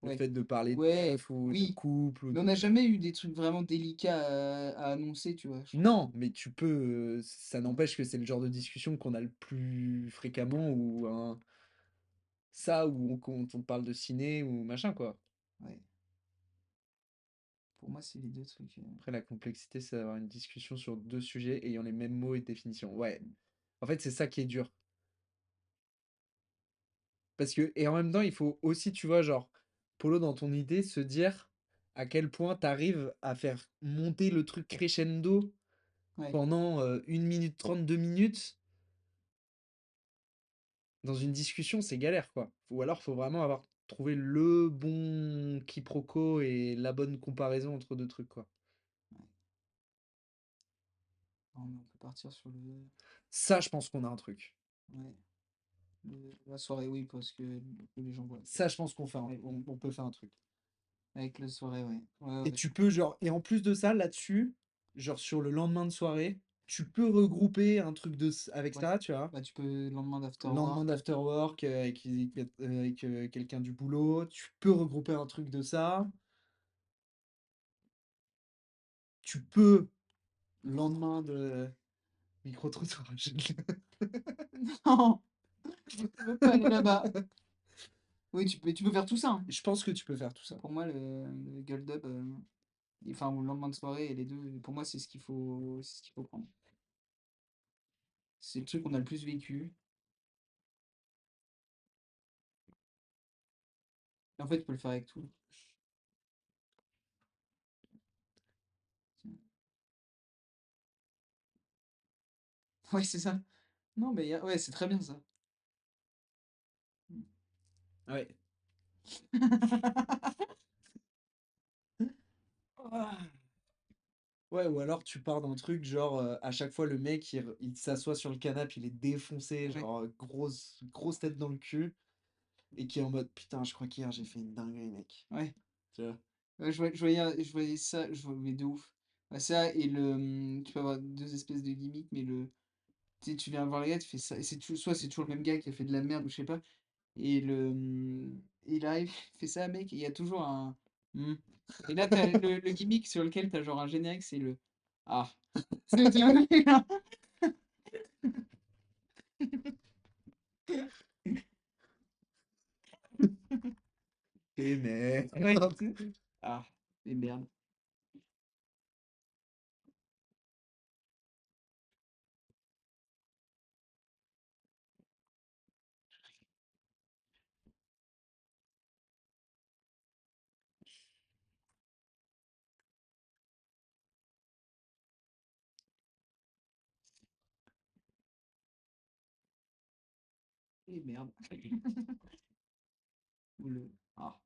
Le
Ouais.
fait de parler de
Ouais,
meuf ou de
oui.
couple ou
Mais
de...
on n'a jamais eu des trucs vraiment délicats à annoncer, tu vois, je trouve.
Non, mais tu peux... Ça n'empêche que c'est le genre de discussion qu'on a le plus fréquemment ou un... Ça ou quand on parle de ciné ou machin, quoi.
Ouais. Pour moi, c'est les deux trucs.
Après, la complexité, c'est d'avoir une discussion sur deux sujets ayant les mêmes mots et définitions. Ouais. En fait, c'est ça qui est dur. Parce que... Et en même temps, il faut aussi, tu vois, genre, Polo, dans ton idée, se dire à quel point t'arrives à faire monter le truc crescendo
Ouais.
pendant 1 minute 30, 2 minutes, dans une discussion, c'est galère, quoi. Ou alors, faut vraiment avoir trouvé le bon quiproquo et la bonne comparaison entre deux trucs, quoi.
Non, mais on peut partir sur le.
Ça, je pense qu'on a un truc.
Ouais. La soirée, oui, parce que les gens voient.
Ça, je pense qu'on fait
Ouais.
on peut faire un truc.
Avec la soirée, ouais. Ouais,
Et
ouais.
tu peux, genre, et en plus de ça, là-dessus, genre sur le lendemain de soirée, tu peux regrouper un truc avec
Ouais.
ça, tu vois.
Bah, tu peux le lendemain d'after
Le lendemain
work.
d'after work avec quelqu'un du boulot, tu peux regrouper un truc de ça. Tu peux, le lendemain de micro-trottoir.
Non, je veux pas aller là-bas. Oui, tu peux faire tout ça, hein.
Je pense que tu peux faire tout ça.
Pour moi, le Gueule Dub, enfin, ou le lendemain de soirée, et les deux, pour moi, c'est ce qu'il faut prendre. C'est le truc qu'on a le plus vécu. Et en fait, tu peux le faire avec tout. Ouais, c'est ça. Non, mais ouais, c'est très bien ça.
Ouais. Ouais, ou alors tu pars d'un truc genre à chaque fois le mec il s'assoit sur le canapé, il est défoncé,
Ouais.
genre grosse tête dans le cul, et qui est en mode putain, je crois qu'hier j'ai fait une dinguerie, mec.
Ouais.
Tu vois?
Ouais, je voyais ça, mais de ouf. Ouais, ça, et tu peux avoir deux espèces de gimmicks, mais tu viens voir le gars, tu fais ça, et soit c'est toujours le même gars qui a fait de la merde, ou je sais pas, et il arrive, il fait ça, mec, et il y a toujours un. Hmm. Et là, t'as le gimmick sur lequel t'as genre un générique, c'est le. Ah. C'est horrible.
Et mais.
Ouais. Ah, et merde. Et merde. Le... Ah.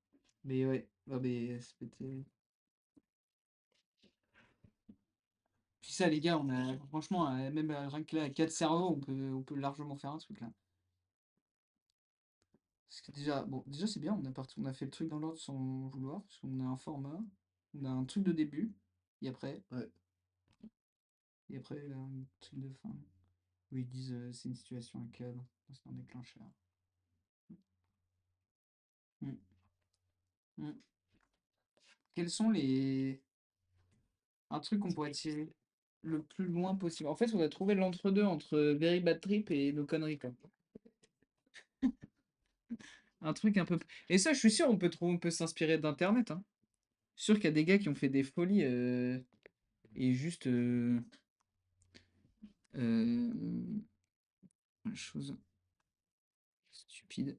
Mais ouais, ah, mais c'était. Puis ça, les gars, on a franchement, même rien que là, 4 cerveaux, on peut largement faire un truc là. Parce que déjà, bon, déjà c'est bien, on a fait le truc dans l'ordre sans vouloir, parce qu'on a un format, on a un truc de début, et après,
Ouais.
un truc de fin, où ils disent c'est une situation, un cadre, c'est un déclencheur. Mm. Mm. Quels sont les... Un truc qu'on pourrait tirer le plus loin possible. En fait, on a trouvé l'entre-deux entre Very Bad Trip et nos conneries, quoi. Un truc un peu... Et ça, je suis sûr, on peut s'inspirer d'Internet, hein. Je suis sûr qu'il y a des gars qui ont fait des folies et juste... chose stupide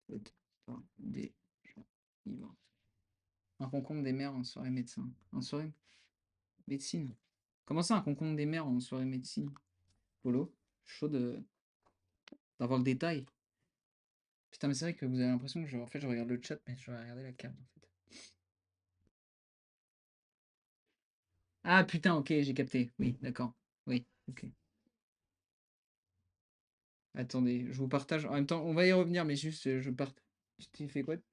faite par des gens ivres. Un concombre des mères en soirée médecin. En soirée médecine. Comment ça, un concombre des mères en soirée médecine? Polo, chaud d'avoir le détail. Putain, mais c'est vrai que vous avez l'impression que en fait, je regarde le chat, mais je vais regarder la carte, en fait. Ah, putain, ok, j'ai capté. Oui, d'accord. Oui, ok. Attendez, je vous partage. En même temps, on va y revenir, mais juste, je partage. Tu t'es fait quoi? Tu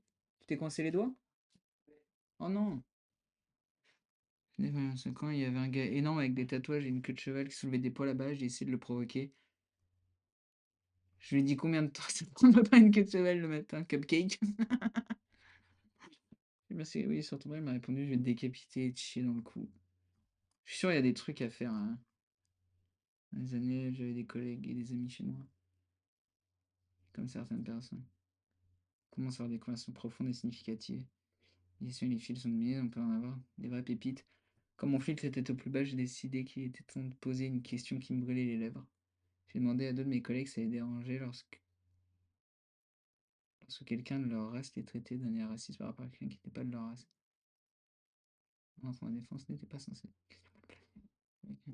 t'es coincé les doigts? Oh non! Dès 5 ans, il y avait un gars énorme avec des tatouages et une queue de cheval qui soulevait des poids là-bas. J'ai essayé de le provoquer. Je lui ai dit combien de temps ça prendrait pas une queue de cheval le matin? Cupcake? Merci, oui, surtout elle m'a répondu, je vais te décapiter et te chier dans le cou. Je suis sûr, il y a des trucs à faire, hein. Dans les années, j'avais des collègues et des amis chez moi, comme certaines personnes. Comment avoir des conversations profondes et significatives. Bien sûr, les fils sont de mieux, on peut en avoir des vraies pépites. Comme mon filtre était au plus bas, j'ai décidé qu'il était temps de poser une question qui me brûlait les lèvres. J'ai demandé à deux de mes collègues si ça les dérangeait lorsque quelqu'un de leur race était traité d'un air raciste par rapport à quelqu'un qui n'était pas de leur race. Non, ma défense n'était pas censée. Ok.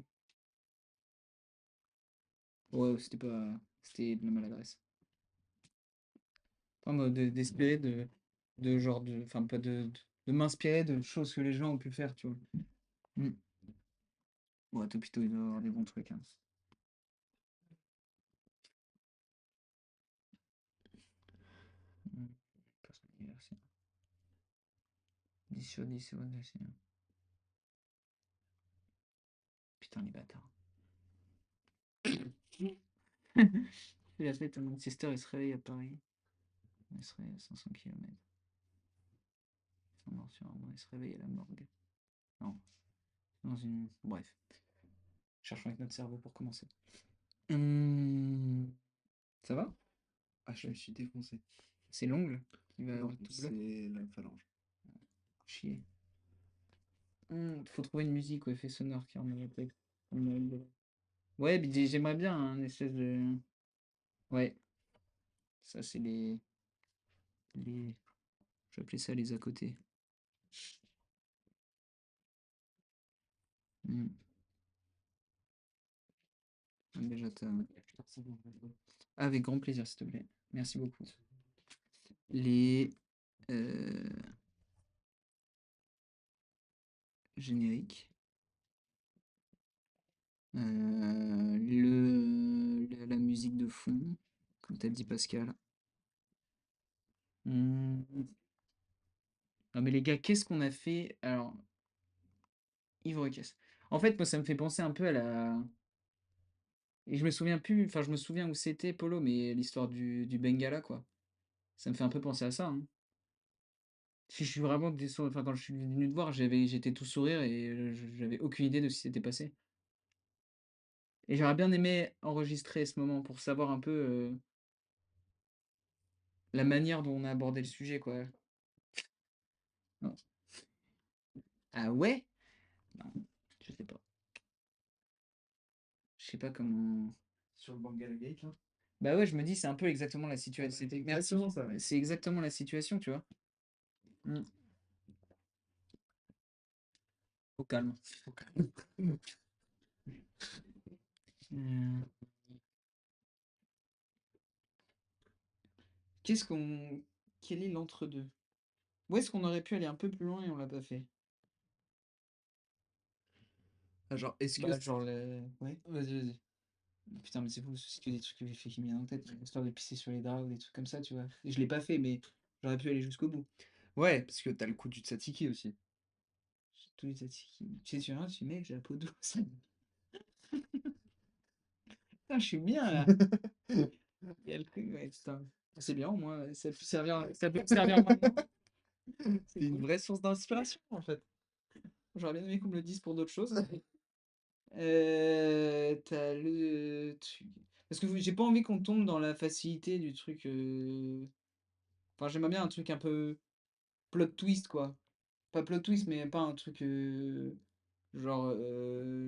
Ouais, c'était pas. C'était de la maladresse. Enfin, d'espérer de genre de. Enfin, pas de m'inspirer de choses que les gens ont pu faire, tu vois. Mm. Ouais, Topito, il doit avoir des bons trucs, hein. Mm. Personne anniversaire. 10 sur 10, c'est bon, c'est bien. Putain, les bâtards. La fête à Manchester, il se réveille à Paris. Il se réveille à 500 km. Ils sont morts sur un banc, il se réveille à la morgue. Non, dans une. Bref. Cherchons avec notre cerveau pour commencer. Ça va?
Ah, je me suis défoncé.
C'est l'ongle qui va
Non,
tout bloquer.
c'est la phalange.
Chier. Faut trouver une musique ou effet sonore qui en a tête. Ouais, mais j'aimerais bien un espèce de. Ouais, ça c'est les. Je vais appeler ça les à côté. Hmm. Déjà, avec grand plaisir, s'il te plaît. Merci beaucoup. Les génériques. La musique de fond, comme t'as dit Pascal. Hmm. Non mais les gars, qu'est-ce qu'on a fait? Alors, Ivre Caisse. En fait, moi, ça me fait penser un peu à la... Et je me souviens plus, enfin, je me souviens où c'était, Polo, mais l'histoire du Bengala, quoi. Ça me fait un peu penser à ça, hein. Si je suis vraiment descendu, enfin, quand je suis venu te voir, j'étais tout sourire et j'avais aucune idée de ce qui s'était passé. Et j'aurais bien aimé enregistrer ce moment pour savoir un peu, la manière dont on a abordé le sujet, quoi. Non. Ah ouais? Non, je sais pas. Je sais pas comment.
Sur le Bangala Gate, là.
Bah ouais, je me dis, c'est un peu exactement la situation. C'était merci.
Exactement ça, ouais.
C'est exactement la situation, tu vois.
Mmh.
Au calme. Mmh. Qu'est-ce qu'on Quel est l'entre-deux? Où est-ce qu'on aurait pu aller un peu plus loin et on l'a pas fait?
Ah, genre, est-ce que
Bah, genre le ouais.
vas-y.
Putain, mais c'est fou, c'est que des trucs que j'ai fait qui me viennent en tête, l'histoire de pisser sur les draps ou des trucs comme ça, tu vois? Et je l'ai pas fait, mais j'aurais pu aller jusqu'au bout.
Ouais, parce que t'as le coup du tzatziki aussi.
Tous les tzatziki. Tu sais, sur un, tu dis: «Mec, j'ai la peau douce». Putain, je suis bien là! Il y a le truc, ouais, putain. C'est bien au moins, ça peut me servir maintenant. C'est
C'est une
cool.
vraie source d'inspiration, en fait.
J'aurais bien aimé qu'on me le dise pour d'autres choses. Tu le truc parce que j'ai pas envie qu'on tombe dans la facilité du truc, enfin, j'aimerais bien un truc un peu plot twist, quoi. Pas plot twist, mais pas un truc, genre,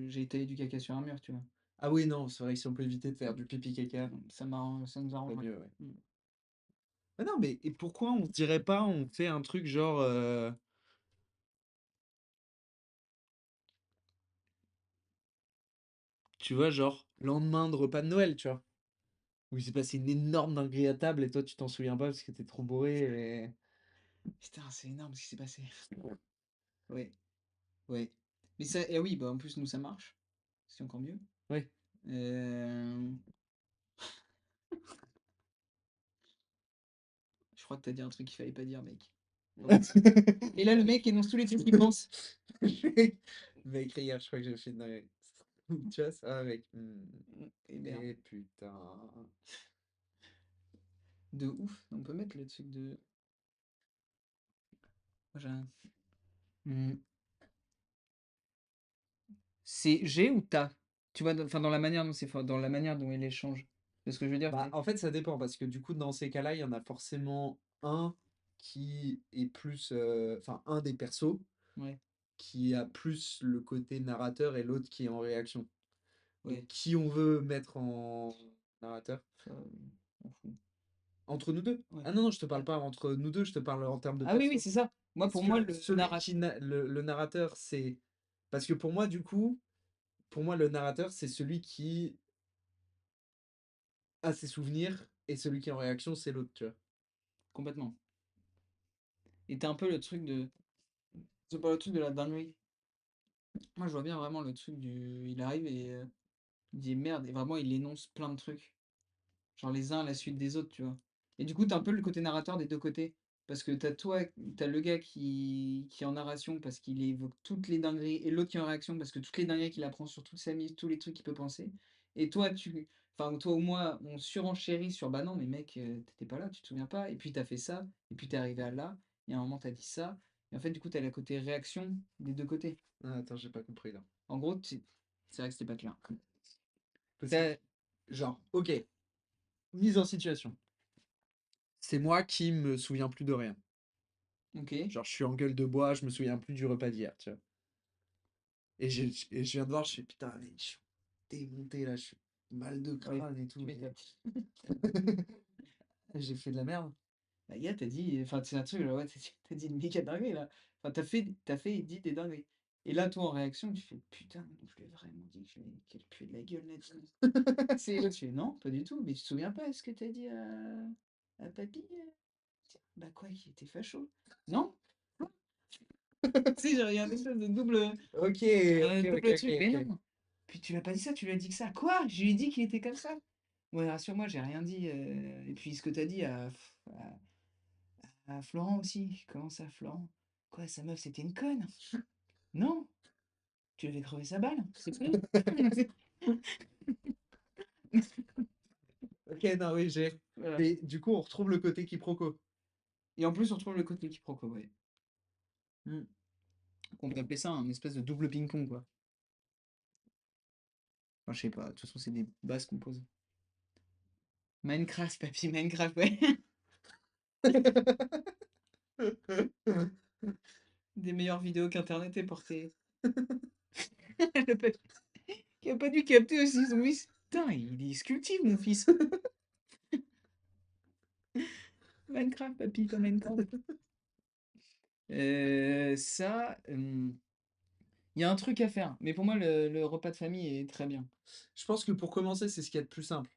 j'ai étalé du caca sur un mur, tu vois?
Ah oui, non, c'est vrai que si on peut éviter de faire du pipi caca,
Ça nous
c'est
arrangerait.
mieux, ouais.
Mmh.
Mais non, mais et pourquoi on se dirait pas, on fait un truc genre, tu vois, genre, lendemain de repas de Noël, tu vois? Où il s'est passé une énorme dinguerie à table et toi tu t'en souviens pas parce que t'es trop bourré et
Putain, c'est énorme ce qui s'est passé. Ouais, ouais. Mais ça et oui, bah, en plus, nous, ça marche. C'est encore mieux.
ouais.
Hem, je crois que tu as dit un truc qu'il fallait pas dire, mec. Et là, le mec énonce tous les trucs qu'il pense.
Il m'a écrit hier, je crois que j'ai fait une dinguerie. Tu vois ça, mec?
Et merde.
Et putain.
De ouf. On peut mettre le truc de moi, j'ai un mmh. C'est j'ai ou tu Tu vois? Enfin, dans la manière dont dans la manière dont il échange. Tu vois ce que je veux dire?
Bah,
C'est
en fait, ça dépend parce que du coup, dans ces cas-là, il y en a forcément un qui est plus, enfin, un des persos
ouais,
qui a plus le côté narrateur et l'autre qui est en réaction. Donc,
ouais,
qui on veut mettre en narrateur?
ça, on fout.
Entre nous deux?
Ouais.
Ah non, non, je te parle pas entre nous deux, je te parle en termes de
Ah oui, oui,
perso.
c'est ça. Moi,
Est-ce
pour moi,
que
le
celui
narrat
qui le narrateur, c'est parce que pour moi, du coup, pour moi, le narrateur, c'est celui qui a ses souvenirs et celui qui est en réaction, c'est l'autre, tu vois.
complètement. Et tu un peu le truc de c'est pas le truc de la dinguerie. Moi, je vois bien vraiment le truc du il arrive et il dit: «Merde» et vraiment il énonce plein de trucs. Genre les uns à la suite des autres, tu vois? Et du coup, tu as un peu le côté narrateur des 2 côtés. Parce que tu as le gars qui est en narration parce qu'il évoque toutes les dingueries et l'autre qui est en réaction parce que toutes les dingueries qu'il apprend sur toute sa vie, tous les trucs qu'il peut penser. Et toi, toi ou moi, on surenchérit sur: «Bah non, mais mec, tu pas là, tu te souviens pas et puis t'as fait ça et puis t'es arrivé à là et à un moment t'as dit ça» et en fait, du coup, tu as le côté réaction des 2 côtés.
Ah, attends, j'ai pas compris là.
En gros, c'est vrai que c'était pas clair.
Parce que,
Tu
genre, ok, mise en situation. C'est moi qui me souviens plus de rien.
OK.
Genre, je suis en gueule de bois, je me souviens plus du repas d'hier, tu vois. Et je viens de voir, je suis putain, mais je suis démonté là, je suis mal de
Ouais,
crâne et
tu
tout.
m'étonnes.
J'ai fait de la merde.
Bah, gars, t'as dit, enfin, c'est un truc, genre, ouais, tu dit une méga dinguerie, là. Enfin, t'as fait et dit des dingueries. Et là, toi, en réaction, tu fais, putain, mais je lui ai vraiment dit qu'elle puait de la gueule là-dessus. C'est là, tu fais, non, pas du tout, mais tu te souviens pas ce que t'as dit à papy? Bah, quoi, qui était facho? Non? Tu sais, genre, il y a un espèce de
Ok,
double truc, mais
ok.
non. Puis tu lui as pas dit ça, tu lui as dit que ça. Quoi? Je lui ai dit qu'il était comme ça. Ouais, rassure-moi, j'ai rien dit. Et puis ce que t'as dit à Florent aussi. Comment ça, Florent? Quoi, sa meuf, c'était une conne? Non? Tu avais crevé sa balle? C'est tout?
Ok, non, oui, j'ai.
Voilà.
Mais du coup, on retrouve le côté quiproquo.
Et en plus, on retrouve le côté quiproquo, ouais.
Mmh.
On peut appeler ça un espèce de double ping-pong, quoi. Enfin, je sais pas, de toute façon, c'est des bases qu'on pose. Minecraft, papy, Minecraft, ouais. Des meilleures vidéos qu'Internet est porté. Le papy qui a pas dû capter aussi son fils. Putain, il se cultive, mon fils. Minecraft, papy, pas Minecraft. Ça, il y a un truc à faire. Mais pour moi, le repas de famille est très bien.
Je pense que pour commencer, c'est ce qu'il y a de plus simple.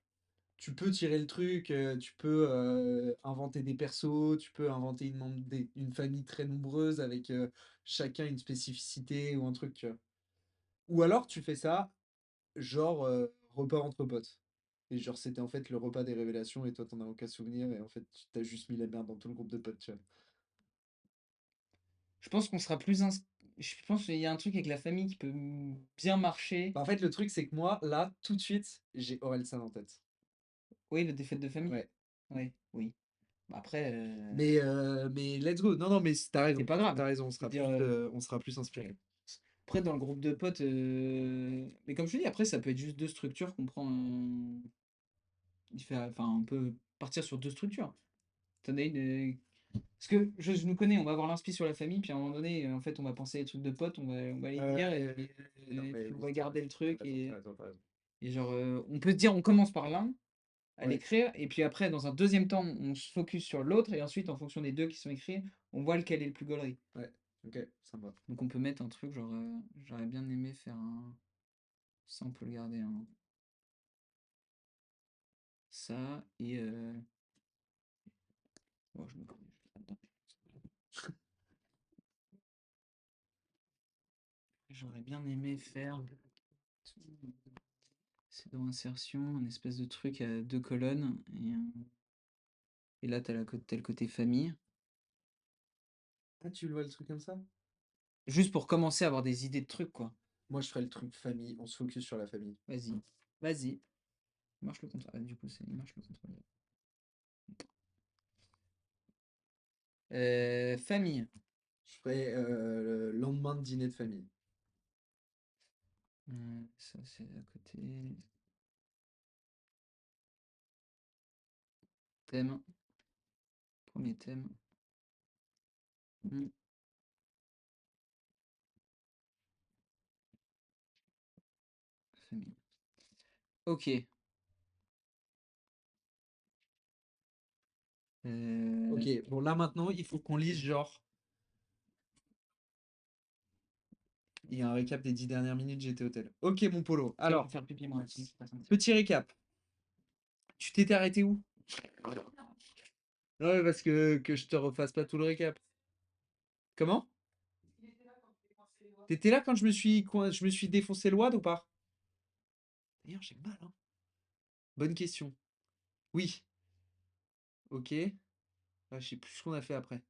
Tu peux tirer le truc, tu peux inventer des persos, tu peux inventer une famille très nombreuse avec chacun une spécificité ou un truc, tu vois. Ou alors tu fais ça, genre repas entre potes. Et genre c'était en fait le repas des révélations et toi t'en as aucun souvenir et en fait tu t'as juste mis la merde dans tout le groupe de potes, tu vois.
Je pense qu'on sera plus je pense qu'il y a un truc avec la famille qui peut bien marcher.
Bah, en fait le truc c'est que moi là tout de suite j'ai Orelsan en tête.
Oui, le défaite de famille.
Ouais.
Ouais, oui. Bah, après,
Mais let's go. Non, non, mais t'as raison.
c'est pas grave.
T'as raison,
Je veux dire,
on sera plus inspiré.
après, dans le groupe de potes, mais comme je te dis, après, ça peut être juste deux structures qu'on prend. Enfin, on peut partir sur deux structures. T'en as une. Parce que je nous connais, on va avoir l'inspi sur la famille, puis à un moment donné, en fait, on va penser à des trucs de potes, on va les dire,
Non, mais
puis on
oui,
va garder le truc.
t'as raison.
Et genre, on peut se dire, on commence par l'un, à
Ouais.
l'écrire, et puis après, dans un deuxième temps, on se focus sur l'autre, et ensuite, en fonction des deux qui sont écrits, on voit lequel est le plus gaulerie.
Ouais, ok, ça me va.
Donc on peut mettre un truc, genre, j'aurais bien aimé faire un. Ça, on peut le garder, hein. Ça, et. Bon, je me connais. J'aurais bien aimé faire. C'est dans insertion, un espèce de truc à deux colonnes. Et là, t'as le côté famille.
Ah, tu vois le truc comme ça?
Juste pour commencer à avoir des idées de trucs, quoi.
Moi, je ferais le truc famille, on se focus sur la famille.
Vas-y. Vas-y. Marche le contraire. Ah, du coup, c'est marche le contraire. Famille.
Je ferais le lendemain de dîner de famille.
Ça, c'est à côté. Thème. Premier thème. Famille. Ok.
Ok, bon là maintenant, il faut qu'on lise genre. Il y a un récap des 10 dernières minutes GT Hotel. Ok, mon Polo. Alors,
faire pipi, moi aussi.
petit récap. Tu t'étais arrêté où? Non, mais parce que je te refasse pas tout le récap. Comment? T'étais là quand je me suis défoncé le WAD ou pas? D'ailleurs, j'ai mal, hein. Bonne question. Oui. Ok. Ah, je sais plus ce qu'on a fait après.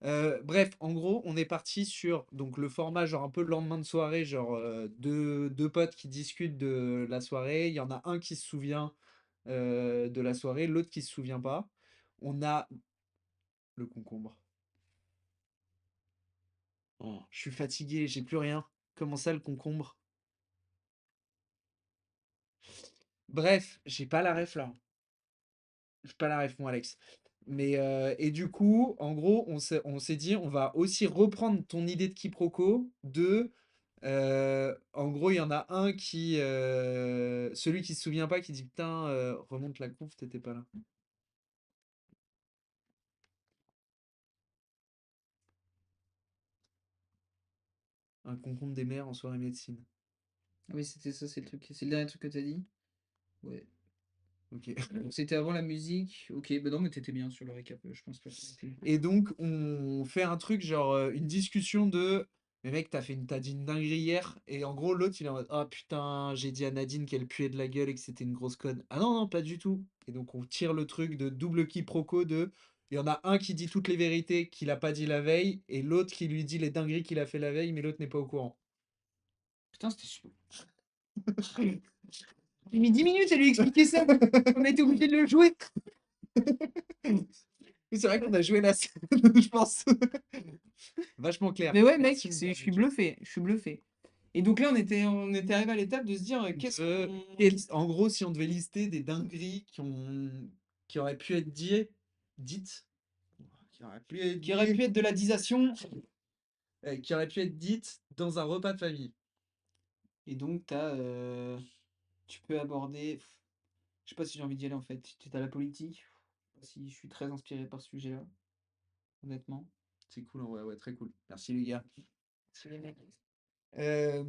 Bref, en gros, on est parti sur donc le format genre un peu le lendemain de soirée, genre deux potes qui discutent de la soirée. Il y en a un qui se souvient de la soirée, l'autre qui se souvient pas. On a le concombre. Oh, je suis fatigué, j'ai plus rien. Comment ça le concombre? Bref, j'ai pas la ref là. J'ai pas la ref, mon Alex. Mais et du coup, en gros, on s'est dit, on va aussi reprendre ton idée de quiproquo de en gros, il y en a un qui celui qui se souvient pas qui dit putain remonte la couve, t'étais pas là. Un concombre des mers en soirée médecine.
Ah oui, c'était ça, c'est le truc. C'est le dernier truc que t'as dit? Ouais.
Ok.
Donc, c'était avant la musique. Ok, bah non, mais t'étais bien sur le récap. Je pense pas que c'était.
Et donc on fait un truc genre une discussion de mais mec, t'as dit une dinguerie hier et en gros l'autre il est en mode ah putain, j'ai dit à Nadine qu'elle puait de la gueule et que c'était une grosse conne. Ah non non, pas du tout. Et donc on tire le truc de double quiproquo de il y en a un qui dit toutes les vérités qu'il a pas dit la veille et l'autre qui lui dit les dingueries qu'il a fait la veille mais l'autre n'est pas au courant.
Putain, c'était super. J'ai mis 10 minutes à lui expliquer ça. On a été obligé de le jouer.
Oui, c'est vrai qu'on a joué la scène, je pense. Vachement clair.
Mais ouais, mec,
Merci, mon
je
père
suis
Mitchell.
bluffé, je suis bluffé. Et donc là, on était arrivé à l'étape de se dire, qu'est-ce qu'on...
En gros, si on devait lister des dingueries qui auraient pu être dites, qui auraient pu être
Qui aurait pu être de la disation.
qui auraient pu être dites dans un repas de famille.
Et donc, tu peux aborder... Je sais pas si j'ai envie d'y aller, en fait. Tu as la politique. Je sais pas si je suis très inspiré par ce sujet-là, honnêtement.
C'est cool, en vrai, ouais, très cool. Merci les gars.
C'est les mecs.
Je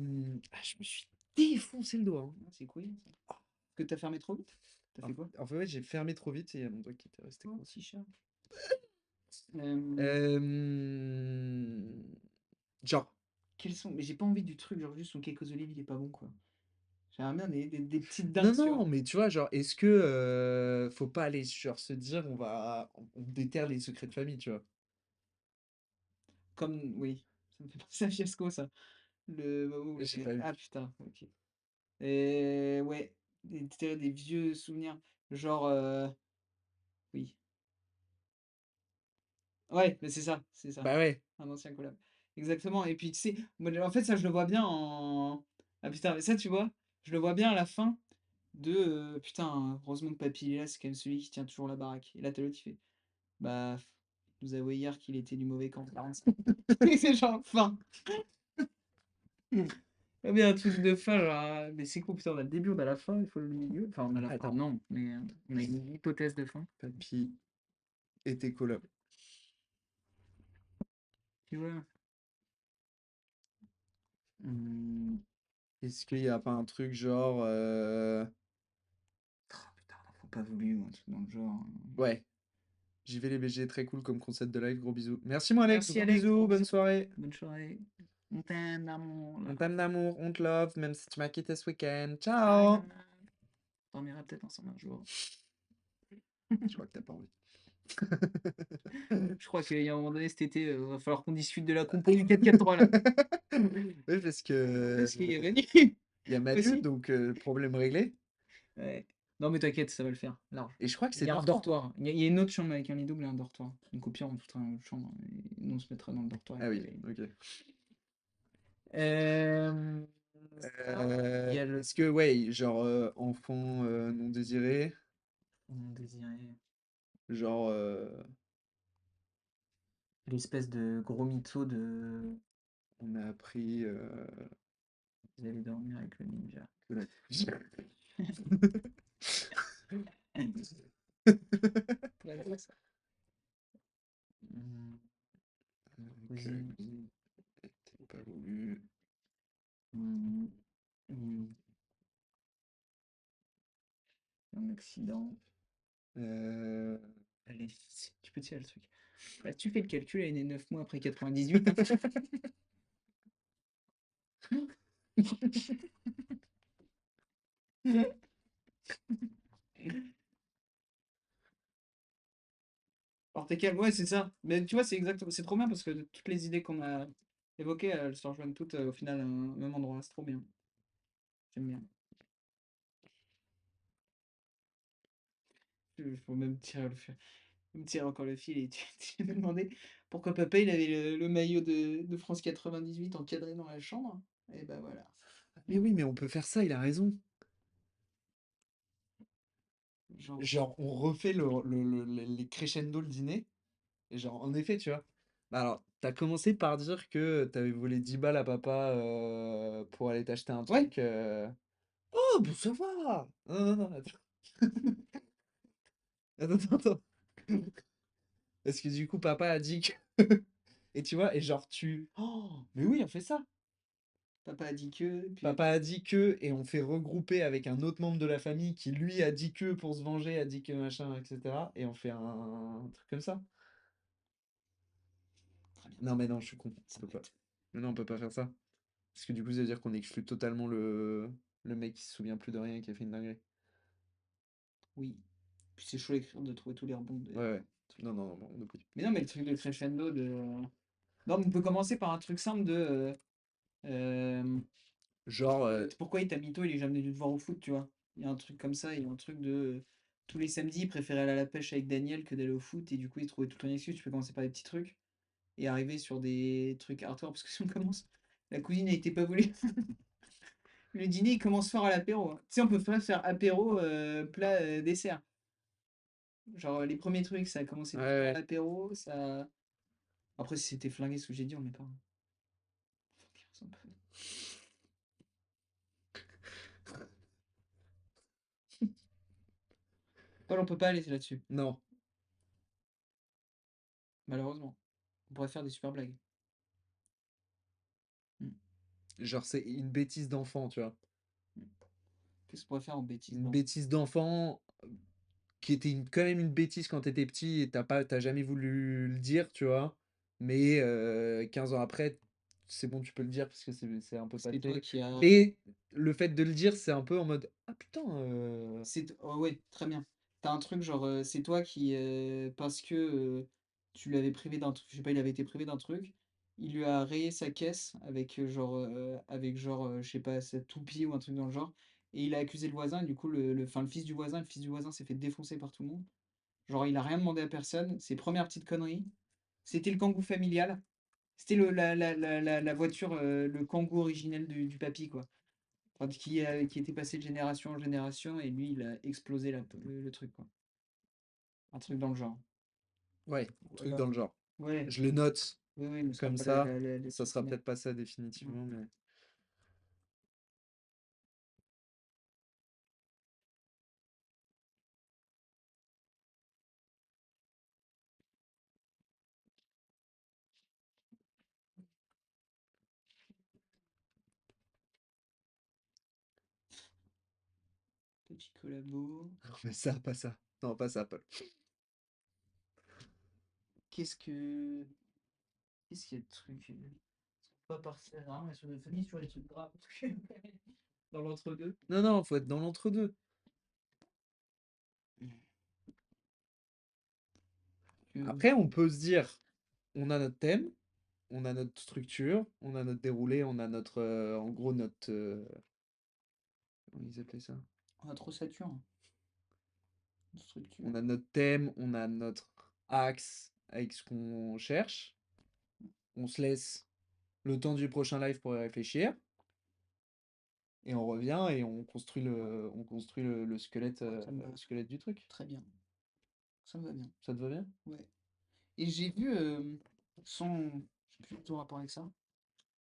me suis défoncé le doigt, hein.
Ah, c'est cool, ça. Est-ce que t'as fermé trop vite? T'as fait quoi?
En fait, ouais, j'ai fermé trop vite et il y a mon doigt qui était resté
Oh,
coincé.
si cher.
Genre,
Quels sont... Mais j'ai pas envie du truc, genre juste son cake aux olives, il est pas bon, quoi. J'aimerais bien des petites
non,
dingues, tu vois.
non, mais tu vois, genre, est-ce que faut pas aller genre, se dire on déterre les secrets de famille, tu vois?
Comme... Oui. Ça me fait penser à Fiasco, ça. Le moment où
J'ai pas vu.
Ah, putain, ok. Et ouais, des vieux souvenirs. Genre... Oui. Ouais, mais c'est ça, c'est ça.
Bah ouais.
Un ancien collab. Exactement. Et puis, tu sais, moi, en fait, ça, je le vois bien en... Ah putain, mais ça, tu vois, je le vois bien à la fin de... putain, heureusement que Papy il est là, c'est quand même celui qui tient toujours la baraque. Et là, t'as l'autre qui fait... Bah, il nous avoué hier qu'il était du mauvais camp. 45. Et c'est genre, fin. Ah, mais un truc de fin, genre... Mais c'est cool, putain, on a le début, on a la fin, il faut le milieu. Enfin, on a la fin,
Attends.
non, mais on a une hypothèse de fin.
Papy était collab.
Tu vois.
Est-ce qu'il y a pas un truc genre
Oh, putain, faut pas voulu, ou un truc dans le genre.
Ouais. J'y vais les BG, très cool comme concept de live, gros bisous. Merci mon Alex,
Merci,
gros
Alex,
bisous,
gros
bonne
bisous.
soirée.
Bonne soirée. On t'aime, d'amour.
On t'aime d'amour, on te love, même si tu m'as quitté ce week-end.
On
Ciao!
dormira peut-être ensemble un jour.
Je crois que t'as pas envie.
Je crois qu'il y a un moment donné cet été, va falloir qu'on discute de la compo du 4-4-3 là.
Oui, parce que
Parce qu'il est venu.
il y a Manu,
Aussi.
donc problème réglé.
Ouais. Non mais t'inquiète, ça va le faire. Large.
Et je crois que
Il
c'est
y a un
dortoir.
dortoir. Il y a une autre chambre avec un lit double et un dortoir. Donc au pire, on foutra une autre chambre et nous on se mettra dans le dortoir.
Ah
avec
oui,
le lit.
ok.
Il y a le
Est-ce que, ouais, genre enfant non désiré,
on désirait
genre
l'espèce de gros mytho de
on a appris
vous allez dormir avec le ninja.
que la-
Ouais, ça. Cousine.
T'es pas voulu.
Un accident.
Euh,
Allez, tu peux tirer le truc. Bah, tu fais le calcul, elle est née 9 mois après 98. Alors t'es calme, ouais, c'est ça. Mais tu vois, c'est exactement, c'est trop bien parce que toutes les idées qu'on a évoquées, elles se rejoignent toutes au final à un même endroit. C'est trop bien. J'aime bien. Il faut même tirer me tirer encore le fil et tu me demandais pourquoi papa il avait le maillot de France 98 encadré dans la chambre. Et ben voilà.
Mais oui, mais on peut faire ça, il a raison. Genre, on refait les crescendo le dîner. Et genre, en effet, tu vois. Bah alors, t'as commencé par dire que t'avais volé 10 balles à papa pour aller t'acheter un
Ouais.
truc. Oh, bah ça va! Non, non, non, attends. Attends, attends, attends. Parce que du coup, papa a dit que. Et tu vois, et genre, Oh, mais oui, on fait ça!
Papa a dit que. Puis...
Papa a dit que, et on fait regrouper avec un autre membre de la famille qui, lui, a dit que pour se venger, a dit que machin, etc. Et on fait un truc comme ça.
Très bien.
Non, mais non, je suis con. On peut pas. Mais non, on peut pas faire ça. Parce que du coup, ça veut dire qu'on exclut totalement le mec qui se souvient plus de rien et qui a fait une dinguerie.
Oui. Puis c'est chaud d'écrire, de trouver tous les rebonds.
Ouais, ouais. Non, non, non, on oublie.
Mais non, mais le truc de crescendo de. Non, mais on peut commencer par un truc simple de.
Genre,
Pourquoi il t'a mytho, il est jamais venu te voir au foot, tu vois. Il y a un truc comme ça, il y a un truc de. Tous les samedis, il préférait aller à la pêche avec Daniel que d'aller au foot, et du coup, il trouvait tout le temps une excuse. Tu peux commencer par des petits trucs. et arriver sur des trucs hardcore parce que si on commence, la cuisine a été pas voulue. Le dîner il commence fort à l'apéro, hein. Tu sais, on peut faire apéro, plat, dessert. Genre les premiers trucs, ça a commencé
Ouais,
plus par
ouais.
l'apéro, ça. Après, si c'était flingué ce que j'ai dit, on n'est pas. C'est un peu- Paul, on peut pas aller là-dessus,
Non.
malheureusement. On pourrait faire des super blagues.
Genre, c'est une bêtise d'enfant, tu vois.
Qu'est-ce qu'on pourrait faire en bêtise,
Une
non?
bêtise d'enfant qui était quand même une bêtise quand t'étais petit et t'as jamais voulu le dire, tu vois. Mais 15 ans après, c'est bon, tu peux le dire parce que c'est un peu
C'est toi
passé.
qui as.
Mais le fait de le dire, c'est un peu en mode ah putain.
Oh, ouais, très bien. T'as un truc genre, c'est toi qui, parce que tu l'avais privé d'un truc, je sais pas, il avait été privé d'un truc, il lui a rayé sa caisse avec genre, je sais pas, sa toupie ou un truc dans le genre, et il a accusé le voisin, et du coup, enfin, le fils du voisin s'est fait défoncer par tout le monde. Genre, il a rien demandé à personne, ses premières petites conneries, c'était le Kangoo familial, c'était la voiture, le Kangoo originel du papy, quoi. Enfin, qui était passé de génération en génération et lui, il a explosé le truc, quoi. Un truc dans le genre.
Ouais, truc
Voilà.
dans le genre.
Ouais,
Je le note
oui, oui, mais ce sera
comme
pas
ça.
le
Ça
truc
sera
final.
peut-être pas ça définitivement, mais.
Petit collabo.
Non, mais ça, pas ça. Non, pas ça, Paul.
Qu'est-ce que. Qu'est-ce qu'il y a de trucs pas partir vraiment sur de famille, sur les trucs graves. Dans l'entre-deux.
Non, non, faut être dans l'entre-deux.
Que-
Après, on peut se dire, on a notre thème, on a notre structure, on a notre déroulé, on a notre, en gros, notre, comment ils appelaient ça?
On a trop Saturne. Structure.
On a notre thème, on a notre axe avec ce qu'on cherche. On se laisse le temps du prochain live pour y réfléchir. Et on revient et on construit le squelette,
Ça me va.
le squelette du truc.
Très bien. Ça me va bien.
Ça te va bien?
Ouais. Et j'ai vu son. Je sais plus tout rapport avec ça.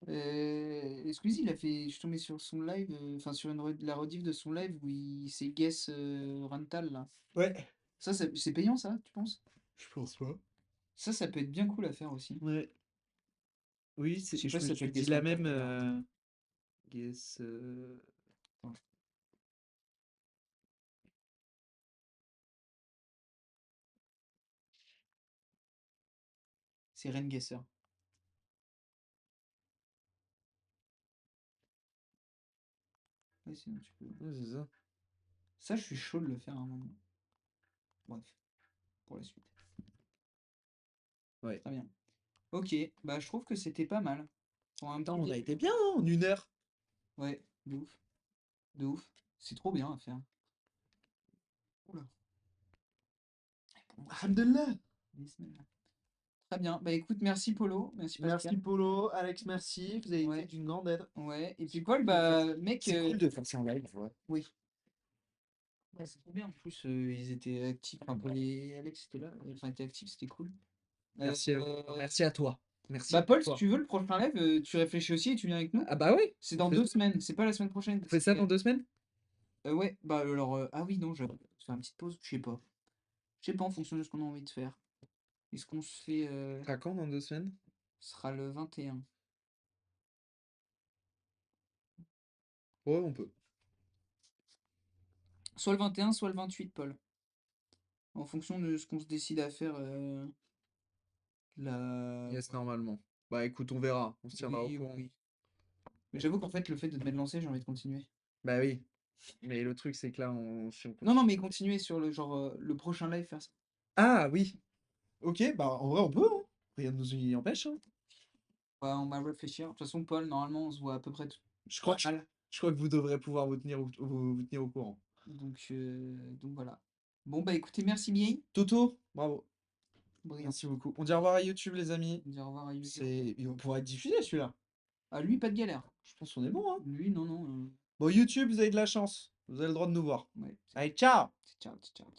Squeezie, il a fait. Je suis tombé sur son live, enfin sur la rediff de son live où il s'est guess Rental là.
Ouais.
Ça, c'est payant ça, tu penses?
Je pense pas.
Ça peut être bien cool à faire aussi.
Ouais. Oui,
Je sais
je
pas si
me
ça
suis
s'appelle
dit
Guess
la
Rental
même.
d'ailleurs.
Guess.
Attends. C'est Renguesser. Ouais, sinon tu peux.
Ouais, c'est ça.
Ça, je suis chaud de le faire à un moment. Bref, pour la suite.
Ouais.
Très bien. Ok, bah je trouve que c'était pas mal. Pour un
Putain,
petit
on a
début.
été bien hein, en 1 heure.
Ouais, de ouf. De ouf. C'est trop bien à faire. Oula. Pour moi,
Alhamdulillah.
des semaines, là. Très bien. Bah écoute, merci Polo. Merci
Merci
Pascal.
Polo, Alex, merci. Vous avez
Ouais.
été d'une grande aide.
Ouais. Et puis
C'est
Paul,
cool de faire-
bah mec.
C'est cool de faire ça en live, ouais.
Oui. Ouais, c'est trop bien. En plus, ils étaient actifs. Enfin, Paul et Alex étaient là. Enfin, ils étaient actifs, c'était cool.
Merci merci à toi. Merci
Bah
à
Paul, si
toi.
tu veux, le prochain live, tu réfléchis aussi et tu viens avec nous.
Ah bah oui.
C'est dans
on fait-
2 semaines, c'est pas la semaine prochaine.
On fait ça dans 2 semaines?
Ouais, bah alors, ah oui, non, je vais faire une petite pause, je sais pas. Je sais pas en fonction de ce qu'on a envie de faire. Est-ce qu'on se fait.
À quand dans 2 semaines?
Ce sera le 21.
Ouais, on peut.
Soit le 21, soit le 28, Paul. En fonction de ce qu'on se décide à faire. La.
Yes, normalement. Bah écoute, on verra. On se tiendra au
Oui, oui,
courant.
oui. Mais j'avoue qu'en fait, le fait de te mettre lancé, j'ai envie de continuer.
Bah oui. Mais le truc, c'est que là, si on
Non,
continue.
non, mais continuer sur le genre, le prochain live, faire ça.
Ah oui. Ok, bah en vrai, on peut, hein. Rien ne nous y empêche, hein.
Ouais, on va réfléchir. De toute façon, Paul, normalement, on se voit à peu près tout.
Je crois,
Mal.
je crois que vous devrez pouvoir vous tenir au courant.
Donc voilà. Bon, bah écoutez, merci bien.
Toto, bravo.
Brillant.
Merci beaucoup. On dit au revoir à YouTube, les amis.
On dit au revoir à YouTube.
Il va pouvoir être diffusé, celui-là.
Ah, lui, pas de galère.
Je pense qu'on est bon, hein.
Lui, non, non.
Bon, YouTube, vous avez de la chance. Vous avez le droit de nous voir.
Ouais.
Allez, ciao!
Ciao, ciao.